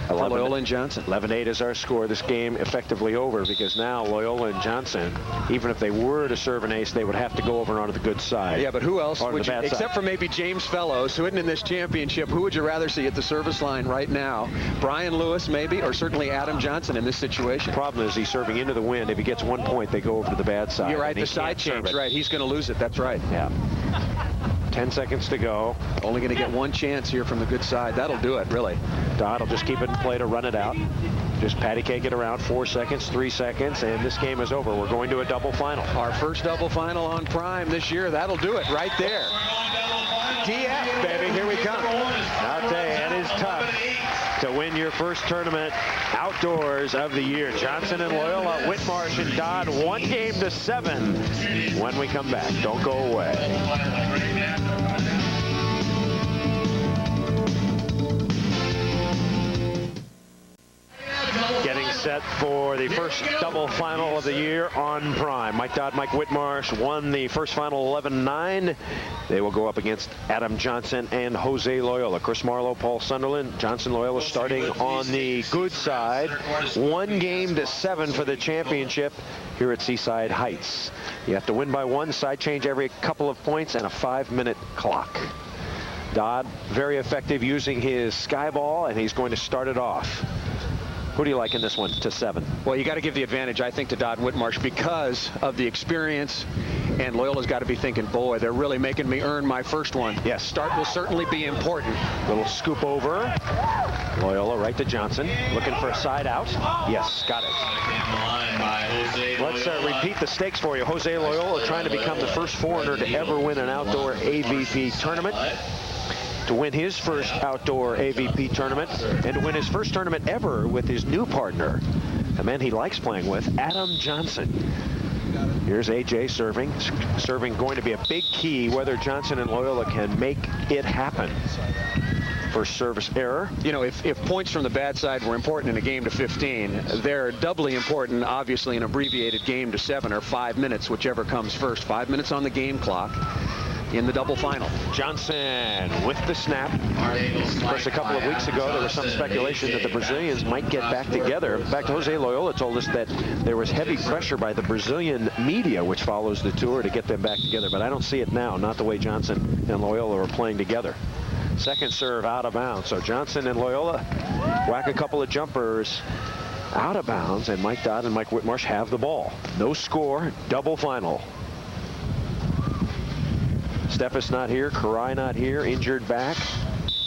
for Loyola and Johnson. 11-8 is our score. This game effectively over, because now Loyola and Johnson, even if they were to serve an ace, they would have to go over onto the good side. Yeah, but who else would you, except for maybe James Fellows, who isn't in this championship, who would you rather see at the service line right now? Brian Lewis, maybe, or certainly Adam Johnson in this situation? Problem is he's serving into the wind. If he gets 1 point, they go over to the bad side. You're right, the side change, right. He's going to lose it. That's right. Yeah. 10 seconds to go. Only going to get 1 chance here from the good side. That'll do it, really. Dodd will just keep it in play to run it out. Just patty cake it around. 4 seconds, 3 seconds, and this game is over. We're going to a double final. Our first double final on Prime this year. That'll do it right there. DF, baby, here we come. I'll tell you, it is tough to win your first tournament outdoors of the year. Johnson and Loyola, Whitmarsh and Dodd, 1-7 when we come back. Don't go away. Getting set for the first double final of the year on Prime. Mike Dodd, Mike Whitmarsh won the first final 11-9. They will go up against Adam Johnson and Jose Loyola. Chris Marlowe, Paul Sunderland, Johnson Loyola starting on the good side. 1-7 for the championship here at Seaside Heights. You have to win by 1, side change every couple of points, and a 5-minute clock. Dodd, very effective using his sky ball, and he's going to start it off. Who do you like in this one to 7? Well, you got to give the advantage, I think, to Dodd and Whitmarsh because of the experience. And Loyola's got to be thinking, boy, they're really making me earn my first one. Yes. Start will certainly be important. Little scoop over. Loyola right to Johnson. Looking for a side out. Yes, got it. Let's repeat the stakes for you. Jose Loyola trying to become the first foreigner to ever win an outdoor AVP tournament. To win his first outdoor AVP tournament, and to win his first tournament ever with his new partner, a man he likes playing with, Adam Johnson. Here's AJ serving. Serving going to be a big key whether Johnson and Loyola can make it happen. First service error. You know, if points from the bad side were important in a game to 15, they're doubly important, obviously, in an abbreviated game to 7 or 5 minutes, whichever comes first. 5 minutes on the game clock in the double final. Johnson with the snap. Of course, a couple of weeks ago, there was some speculation that the Brazilians might get back together. In fact, Jose Loyola told us that there was heavy pressure by the Brazilian media, which follows the tour, to get them back together. But I don't see it now, not the way Johnson and Loyola are playing together. Second serve out of bounds. So Johnson and Loyola whack a couple of jumpers out of bounds, and Mike Dodd and Mike Whitmarsh have the ball. No score, double final. Steffes not here, Karai not here, injured back.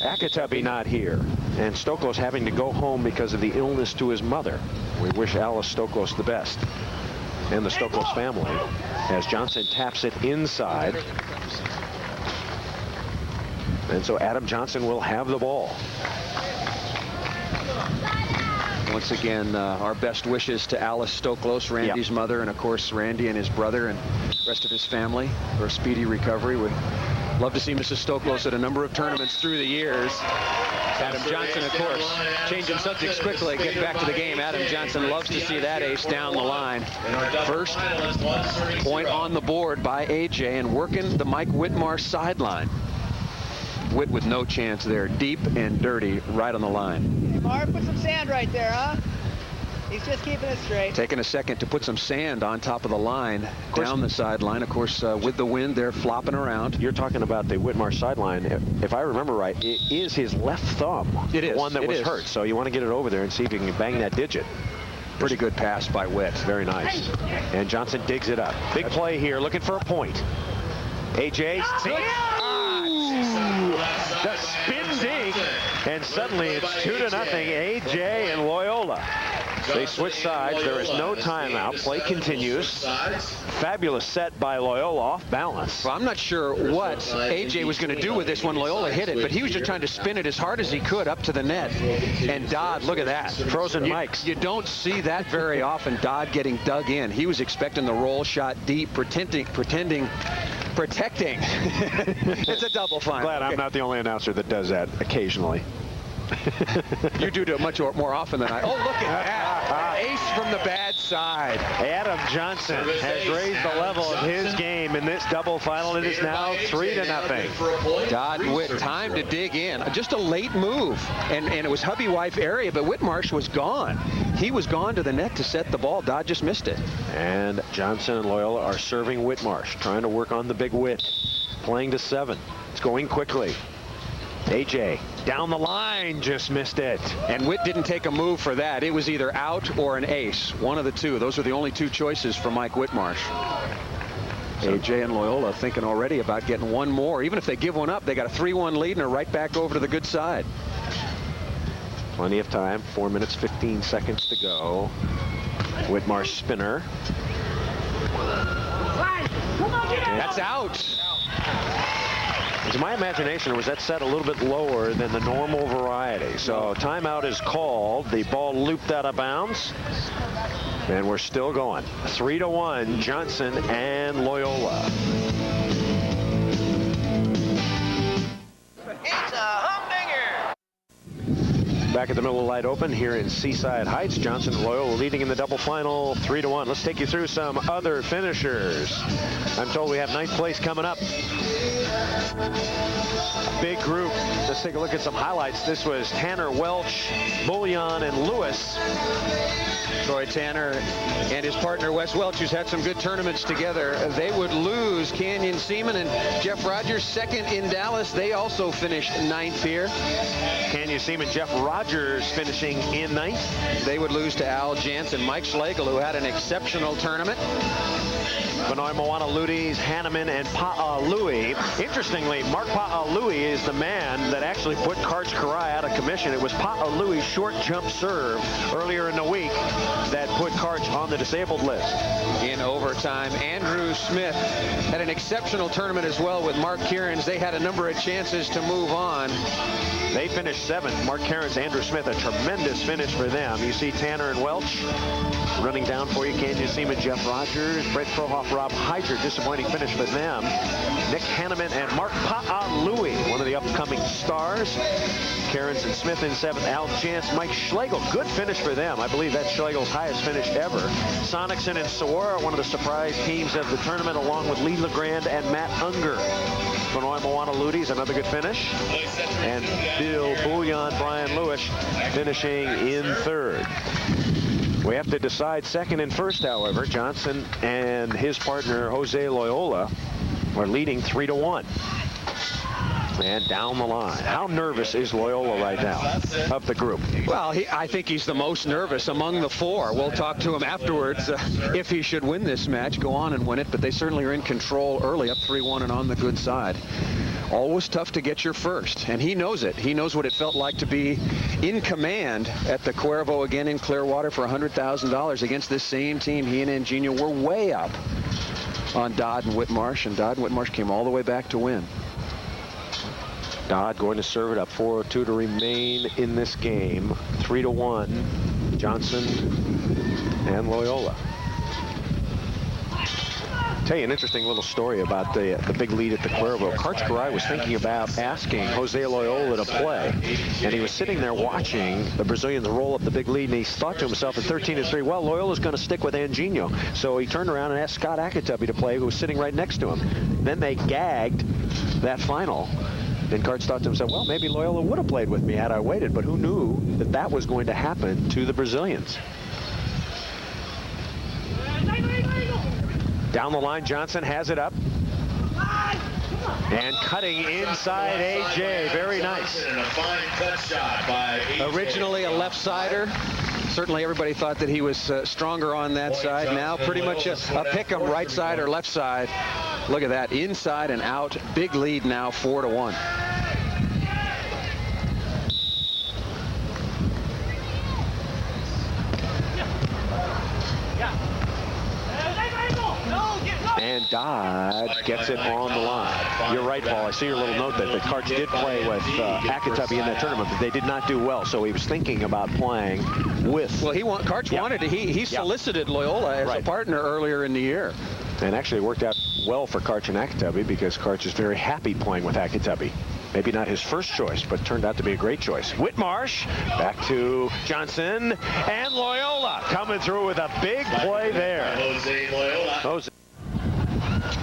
Akatabi not here. And Stoklos having to go home because of the illness to his mother. We wish Alice Stoklos the best and the Stoklos family as Johnson taps it inside. And so Adam Johnson will have the ball. Once again, our best wishes to Alice Stoklos, Randy's mother, and of course Randy and his brother and the rest of his family for a speedy recovery. We'd love to see Mrs. Stoklos at a number of tournaments through the years. Adam Johnson, of course, changing subjects quickly, getting back to the game. Adam Johnson loves to see that ace down the line. First point on the board by AJ, and working the Mike Whitmarsh sideline. Whit with no chance there, deep and dirty, right on the line. Mark, put some sand right there, huh? He's just keeping it straight. Taking a second to put some sand on top of the line, down the sideline. Of course, with the wind, they're flopping around. You're talking about the Whitmarsh sideline. If I remember right, it is his left thumb. It is. The one that was hurt. So you want to get it over there and see if you can bang that digit. Pretty good pass by Whit. Very nice. And Johnson digs it up. Big play here, looking for a point. AJ. The spin dig, and suddenly it's 2-0. AJ and Loyola. They switch sides. There is no timeout. Play continues. Fabulous set by Loyola, off balance. Well, I'm not sure what AJ was going to do with this when Loyola hit it, but he was just trying to spin it as hard as he could up to the net. And Dodd, look at that. Frozen mics. You don't see that very often, Dodd getting dug in. He was expecting the roll shot deep, protecting. It's a double final. Glad I'm not the only announcer that does that occasionally. You do it much more often than I. Oh, look at that. Ace from the bad side. Adam Johnson has raised the level of his game in this double final. It is now 3-0. Dodd and Whit, time to dig in. Just a late move. And it was hubby wife area, but Whitmarsh was gone. He was gone to the net to set the ball. Dodd just missed it. And Johnson and Loyola are serving Whitmarsh, trying to work on the big Whit. Playing to 7. It's going quickly. AJ down the line, just missed it. And Whit didn't take a move for that. It was either out or an ace. One of the two. Those are the only two choices for Mike Whitmarsh. AJ and Loyola thinking already about getting one more. Even if they give one up, they got a 3-1 lead and are right back over to the good side. Plenty of time. 4 minutes, 15 seconds to go. Whitmarsh spinner. That's out. To my imagination, was that set a little bit lower than the normal variety? So timeout is called. The ball looped out of bounds. And we're still going. 3-1, Johnson and Loyola. It's a humdinger. Back at the Miller Lite Open here in Seaside Heights. Johnson and Loyola leading in the double final 3-1. Let's take you through some other finishers. I'm told we have 9th place coming up. Big group. Let's take a look at some highlights. This was Tanner, Welch, Bullion, and Lewis. Troy Tanner and his partner Wes Welch, who's had some good tournaments together. They would lose. Canyon Seaman and Jeff Rogers, second in Dallas. They also finished 9th here. Canyon Seaman, Jeff Rogers finishing in 9th. They would lose to Al Jansen. Mike Schlegel, who had an exceptional tournament. Benoit Moana Ludes, Hanneman, and Pa'alui. Interestingly, Mark Pa'alui is the man that actually put Karch Karai out of commission. It was Pa'alui's short jump serve earlier in the week that put Karch on the disabled list. In overtime, Andrew Smith had an exceptional tournament as well with Mark Kierans. They had a number of chances to move on. They finished 7th. Mark Kierans, Andrew Smith, a tremendous finish for them. You see Tanner and Welch running down for you. Canyon Seaman, Jeff Rogers, Brett Frohoff, Rob Heiser, disappointing finish for them. Nick Hanneman and Mark Pa'alui, one of the upcoming stars. Kierans and Smith in 7th. Al Chance, Mike Schlegel, good finish for them. I believe that's Schlegel's highest finish ever. Sonicson and Sawara, one of the surprise teams of the tournament, along with Lee LeGrand and Matt Unger. Benoit Moana Ludes, another good finish. And Bill Bullion, Brian Lewis finishing in 3rd. We have to decide 2nd and 1st, however. Johnson and his partner, Jose Loyola, are leading 3-1. And down the line. How nervous is Loyola right now of the group? Well, I think he's the most nervous among the 4. We'll talk to him afterwards if he should win this match, go on and win it. But they certainly are in control early, up 3-1 and on the good side. Always tough to get your first, and he knows it. He knows what it felt like to be in command at the Cuervo again in Clearwater for $100,000 against this same team. He and Angelino were way up on Dodd and Whitmarsh, and Dodd and Whitmarsh came all the way back to win. Dodd going to serve it up. 4:02 to remain in this game. 3-1. Johnson and Loyola. Tell you an interesting little story about the big lead at the Cuervo. Karch was thinking about asking Jose Loyola to play, and he was sitting there watching the Brazilians roll up the big lead, and he thought to himself at 13-3, well, Loyola's going to stick with Anginho. So he turned around and asked Scott Akatubby to play, who was sitting right next to him. Then they gagged that final. Then Karch thought to himself, well, maybe Loyola would have played with me had I waited, but who knew that that was going to happen to the Brazilians. Down the line, Johnson has it up. And cutting inside AJ. Very nice. Originally a left-sider. Certainly everybody thought that he was stronger on that side. Now pretty much a pick-em right side or left side. Look at that. Inside and out. Big lead now, 4-1. And Dodd gets it on the line. You're right, Paul. I see your little note that Karch did play with Akatubby in that tournament, but they did not do well. So he was thinking about playing with. Well, Karch wanted to. He solicited Loyola as a partner earlier in the year. And actually it worked out well for Karch and Akatubby because Karch is very happy playing with Akatubby. Maybe not his first choice, but turned out to be a great choice. Whitmarsh back to Johnson, and Loyola coming through with a big play there. Jose Loyola.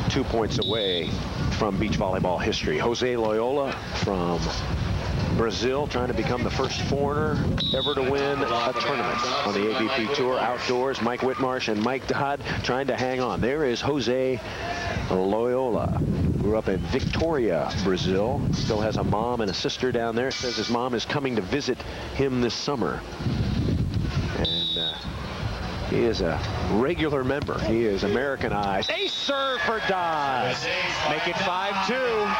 2 points away from beach volleyball history. Jose Loyola from Brazil, trying to become the first foreigner ever to win a tournament on the AVP Tour outdoors. Mike Whitmarsh and Mike Dodd trying to hang on. There is Jose Loyola. Grew up in Victoria, Brazil. Still has a mom and a sister down there. Says his mom is coming to visit him this summer. And he is a regular member. He is Americanized. Ace serve for Dodd. Make it 5-2.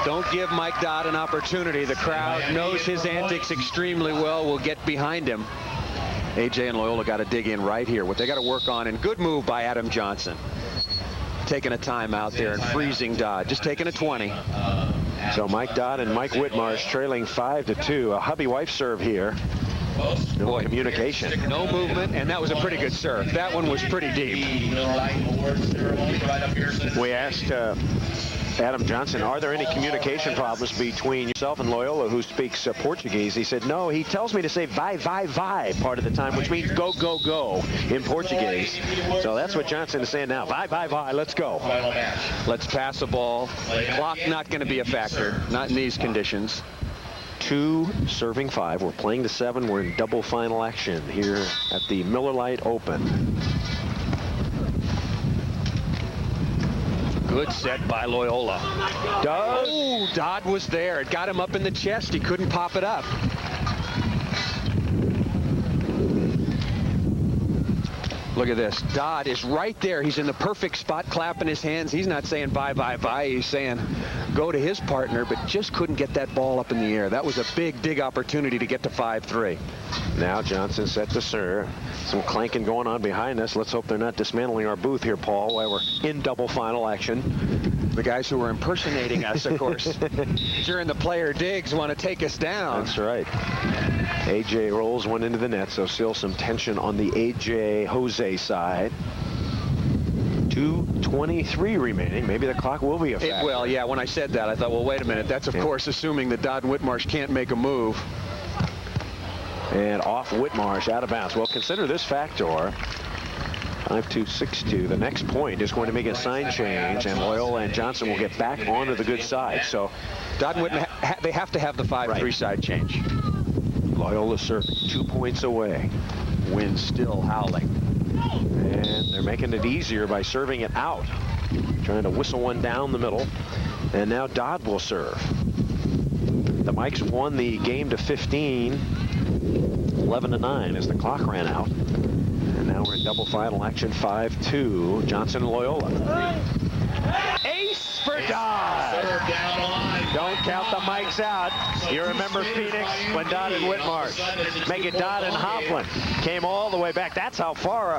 Don't give Mike Dodd an opportunity. The crowd knows his antics extremely well. Will get behind him. AJ and Loyola got to dig in right here. What they got to work on, and good move by Adam Johnson. Taking a timeout there and freezing Dodd. Just taking a 20. So Mike Dodd and Mike Whitmarsh trailing 5-2. A hubby-wife serve here. No communication. No movement, and that was a pretty good serve. That one was pretty deep. We asked Adam Johnson, are there any communication problems between yourself and Loyola, who speaks Portuguese? He said, no, he tells me to say vai, vai, vai part of the time, which means go, go, go in Portuguese. So that's what Johnson is saying now. Vai, vai, vai, let's go. Let's pass the ball. Clock not going to be a factor, not in these conditions. 2 serving 5. We're playing to 7. We're in double final action here at the Miller Lite Open. Good set by Loyola. Dodd was there. It got him up in the chest. He couldn't pop it up. Look at this. Dodd is right there. He's in the perfect spot, clapping his hands. He's not saying bye, bye, bye. He's saying go to his partner, but just couldn't get that ball up in the air. That was a big, big opportunity to get to 5-3. Now Johnson set to serve. Some clanking going on behind us. Let's hope they're not dismantling our booth here, Paul, while we're in double final action. The guys who were impersonating us, of course, during the player digs want to take us down. That's right. AJ rolls one into the net, so still some tension on the AJ Jose side. 2:23 remaining. Maybe the clock will be a factor. It will, yeah. When I said that, I thought, well, wait a minute. That's, of course, assuming that Dodd and Whitmarsh can't make a move. And off Whitmarsh, out of bounds. Well, consider this factor. 5-2, 6-2. The next point is going to make a sign change, and Loyola and Johnson will get back onto the good side. So Dodd and Whitmarsh, they have to have the 5-3 side change. Loyola serving 2 points away. Wind still howling. And they're making it easier by serving it out. Trying to whistle one down the middle. And now Dodd will serve. The Mikes won the game to 15, 11-9 as the clock ran out. And now we're in double final action, 5-2. Johnson and Loyola. Ace for Dodd. Down the line. Don't count the mics out. You remember Phoenix when Dodd and Whitmarsh, make it Dodd and Hopland, came all the way back. That's how far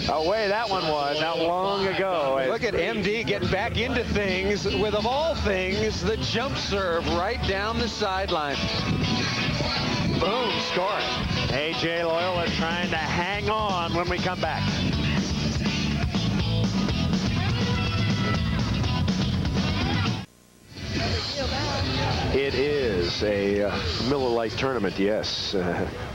away that one was, how long ago. Look at MD getting back into things with, of all things, the jump serve right down the sideline. Boom, scoring. A.J. Loyola trying to hang on when we come back. It is a Miller Lite tournament, yes.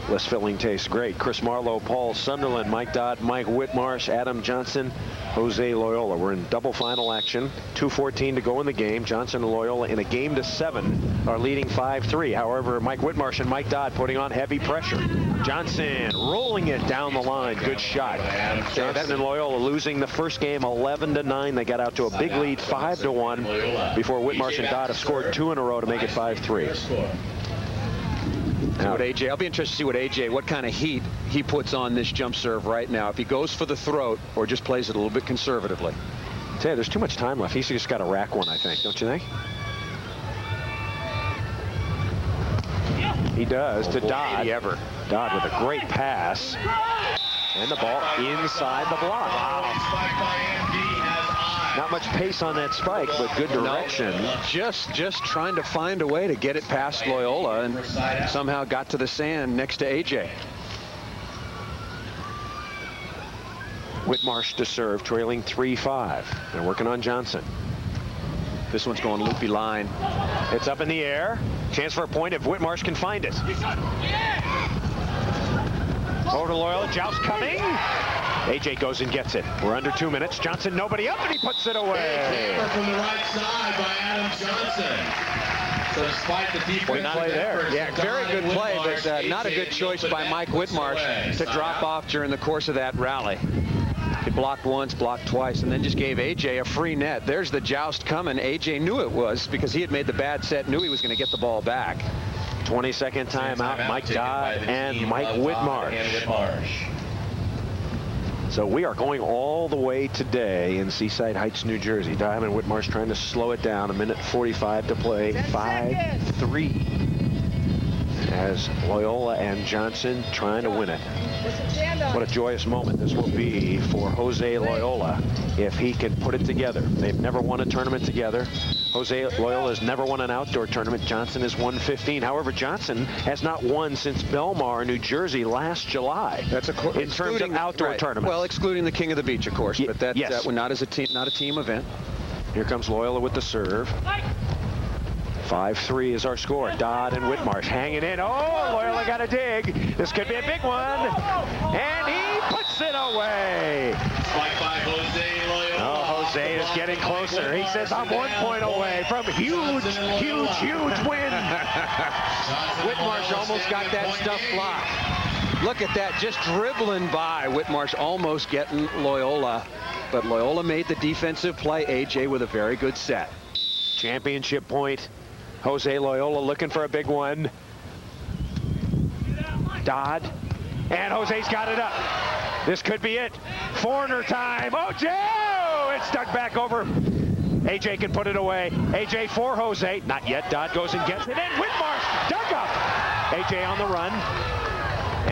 Less filling tastes great. Chris Marlowe, Paul Sunderland, Mike Dodd, Mike Whitmarsh, Adam Johnson, Jose Loyola. We're in double final action. 2:14 to go in the game. Johnson and Loyola in a game to 7 are leading 5-3. However, Mike Whitmarsh and Mike Dodd putting on heavy pressure. Johnson rolling it down the line. Good shot. Johnson and Loyola losing the first game 11-9. They got out to a big lead 5-1 before Whitmarsh and Dodd have scored 2 in a row to make it 5-3. Now, I'll be interested to see what kind of heat he puts on this jump serve right now. If he goes for the throat or just plays it a little bit conservatively. I tell you, there's too much time left. He's just got to rack one, I think. Don't you think? He does to Dodd. Dodd with a great pass. And the ball inside the block. Wow. Not much pace on that spike, but good direction. No, just trying to find a way to get it past Loyola and somehow got to the sand next to AJ. Whitmarsh to serve, trailing 3-5. They're working on Johnson. This one's going loopy line. It's up in the air. Chance for a point if Whitmarsh can find it. Over to Loyola. Joust coming. AJ goes and gets it. We're under 2 minutes. Johnson, nobody up, and he puts it away. Hammer from the right side by Adam Johnson. So despite the deep play there. Yeah, very good play, but not a good choice by Mike Whitmarsh to drop off during the course of that rally. He blocked once, blocked twice, and then just gave AJ a free net. There's the joust coming. AJ knew it was because he had made the bad set, knew he was going to get the ball back. 20-second timeout. Mike Dodd and Mike Whitmarsh. So we are going all the way today in Seaside Heights, New Jersey. Dodd and Whitmarsh trying to slow it down. 1:45 to play. 5-3. As Loyola and Johnson trying to win it. What a joyous moment this will be for Jose Loyola if he can put it together. They've never won a tournament together. Jose Loyola has never won an outdoor tournament. Johnson has won 15. However, Johnson has not won since Belmar, New Jersey last July. That's in terms of outdoor tournaments. Well, excluding the King of the Beach, of course, but that not as a team, not a team event. Here comes Loyola with the serve. 5-3 is our score. Dodd and Whitmarsh hanging in. Oh, Loyola got a dig. This could be a big one. And he puts it away. Spike by Jose Loyola. Oh, Jose is getting closer. He says, I'm 1 point away from huge win. Whitmarsh almost got that stuff blocked. Look at that, just dribbling by. Whitmarsh almost getting Loyola. But Loyola made the defensive play. AJ with a very good set. Championship point. Jose Loyola looking for a big one. Dodd. And Jose's got it up. This could be it. Foreigner time. Oh, Joe! It's stuck back over. AJ can put it away. AJ for Jose. Not yet. Dodd goes and gets it. And Whitmarsh dug up. AJ on the run.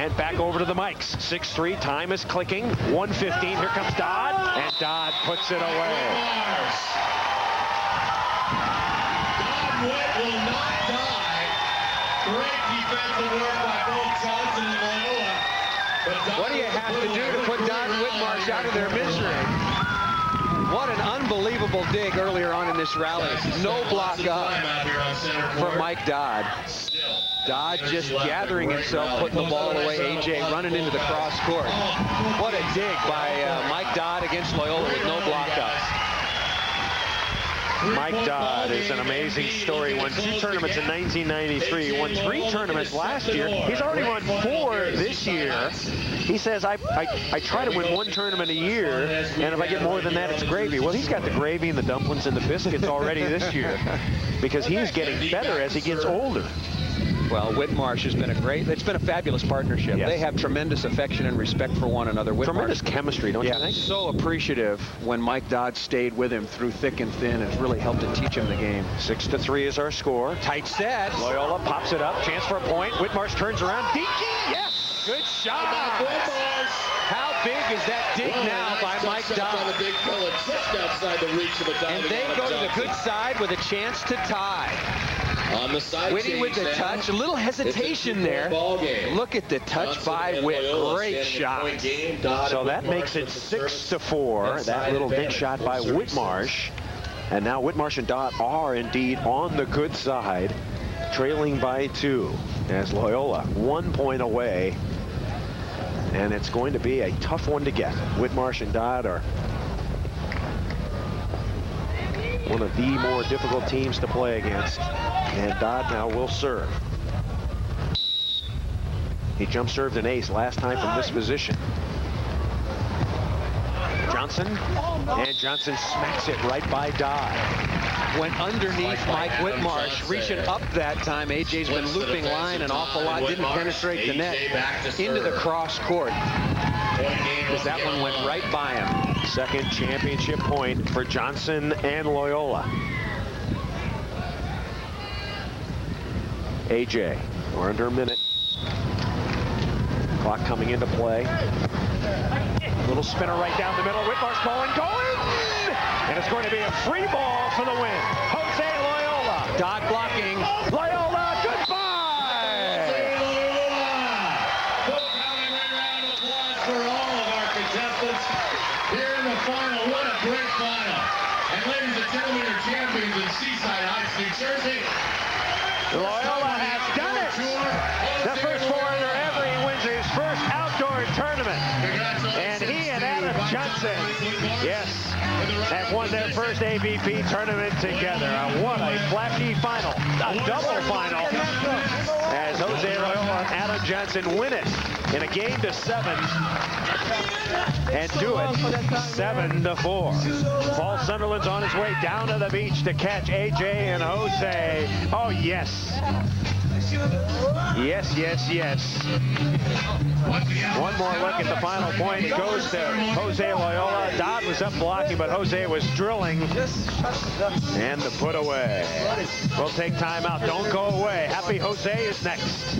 And back over to the mics. 6-3. Time is clicking. 1:15. Here comes Dodd. And Dodd puts it away. Will not die. Great defensive work by both Johnson and Loyola. What do you have to do to put Dodd and Whitmarsh out of their misery? What an unbelievable dig earlier on in this rally. No block up from Mike Dodd. Dodd just gathering himself, putting the ball away. AJ running into the cross court. What a dig by Mike Dodd against Loyola with no block ups. Mike Dodd is an amazing story. Won 2 tournaments in 1993. He won 3 tournaments last year. He's already won 4 this year. He says, I try to win 1 tournament a year, and if I get more than that, it's gravy. Well, he's got the gravy and the dumplings and the biscuits already this year because he's getting better as he gets older. Well, Whitmarsh has been it's been a fabulous partnership. Yes. They have tremendous affection and respect for one another. Whitmarsh, tremendous chemistry, don't you think? So appreciative when Mike Dodd stayed with him through thick and thin. It's really helped to teach him the game. 6-3 is our score. Tight set. Loyola pops it up. Chance for a point. Whitmarsh turns around. Dinky, yes! Good shot! How big is that dig now by Mike Dodd? And they go to the good side with a chance to tie. On the side Whitty with the touch, a little hesitation there. Look at the touch by Whit, great shot. So that makes it 6-4, that little dig shot by Whitmarsh. And now Whitmarsh and Dodd are indeed on the good side, trailing by 2 as Loyola 1 point away. And it's going to be a tough one to get. Whitmarsh and Dodd are one of the more difficult teams to play against. And Dodd now will serve. He jump served an ace last time from this position. Johnson, and Johnson smacks it right by Dodd. Went underneath Mike Whitmarsh, reaching up that time. AJ's been looping line an awful lot, didn't penetrate the net into the cross court. Because that one went right by him. Second championship point for Johnson and Loyola. AJ, we're under a minute. Clock coming into play. Little spinner right down the middle. Whitmarsh ball and going! And it's going to be a free ball for the win. Jose Loyola. Dodd blocking. Loyola, goodbye! Round of applause for all of our contestants here in the final. What a great final. And ladies and gentlemen, your champions in Seaside Heights, New Jersey. Loyola has done it. The first foreigner ever. He wins his first outdoor tournament. And he and Adam Johnson, yes, have won their first AVP tournament together. What a flashy final. A double final. As Jose Loyola and Adam Johnson win it in a game to 7. And do it 7-4. Paul Sunderland's on his way down to the beach to catch AJ and Jose. Oh, yes. Yes, yes, yes. One more look at the final point. It goes to Jose Loyola. Dodd was up blocking, but Jose was drilling. And the put away. We'll take time out. Don't go away. Happy Jose is next.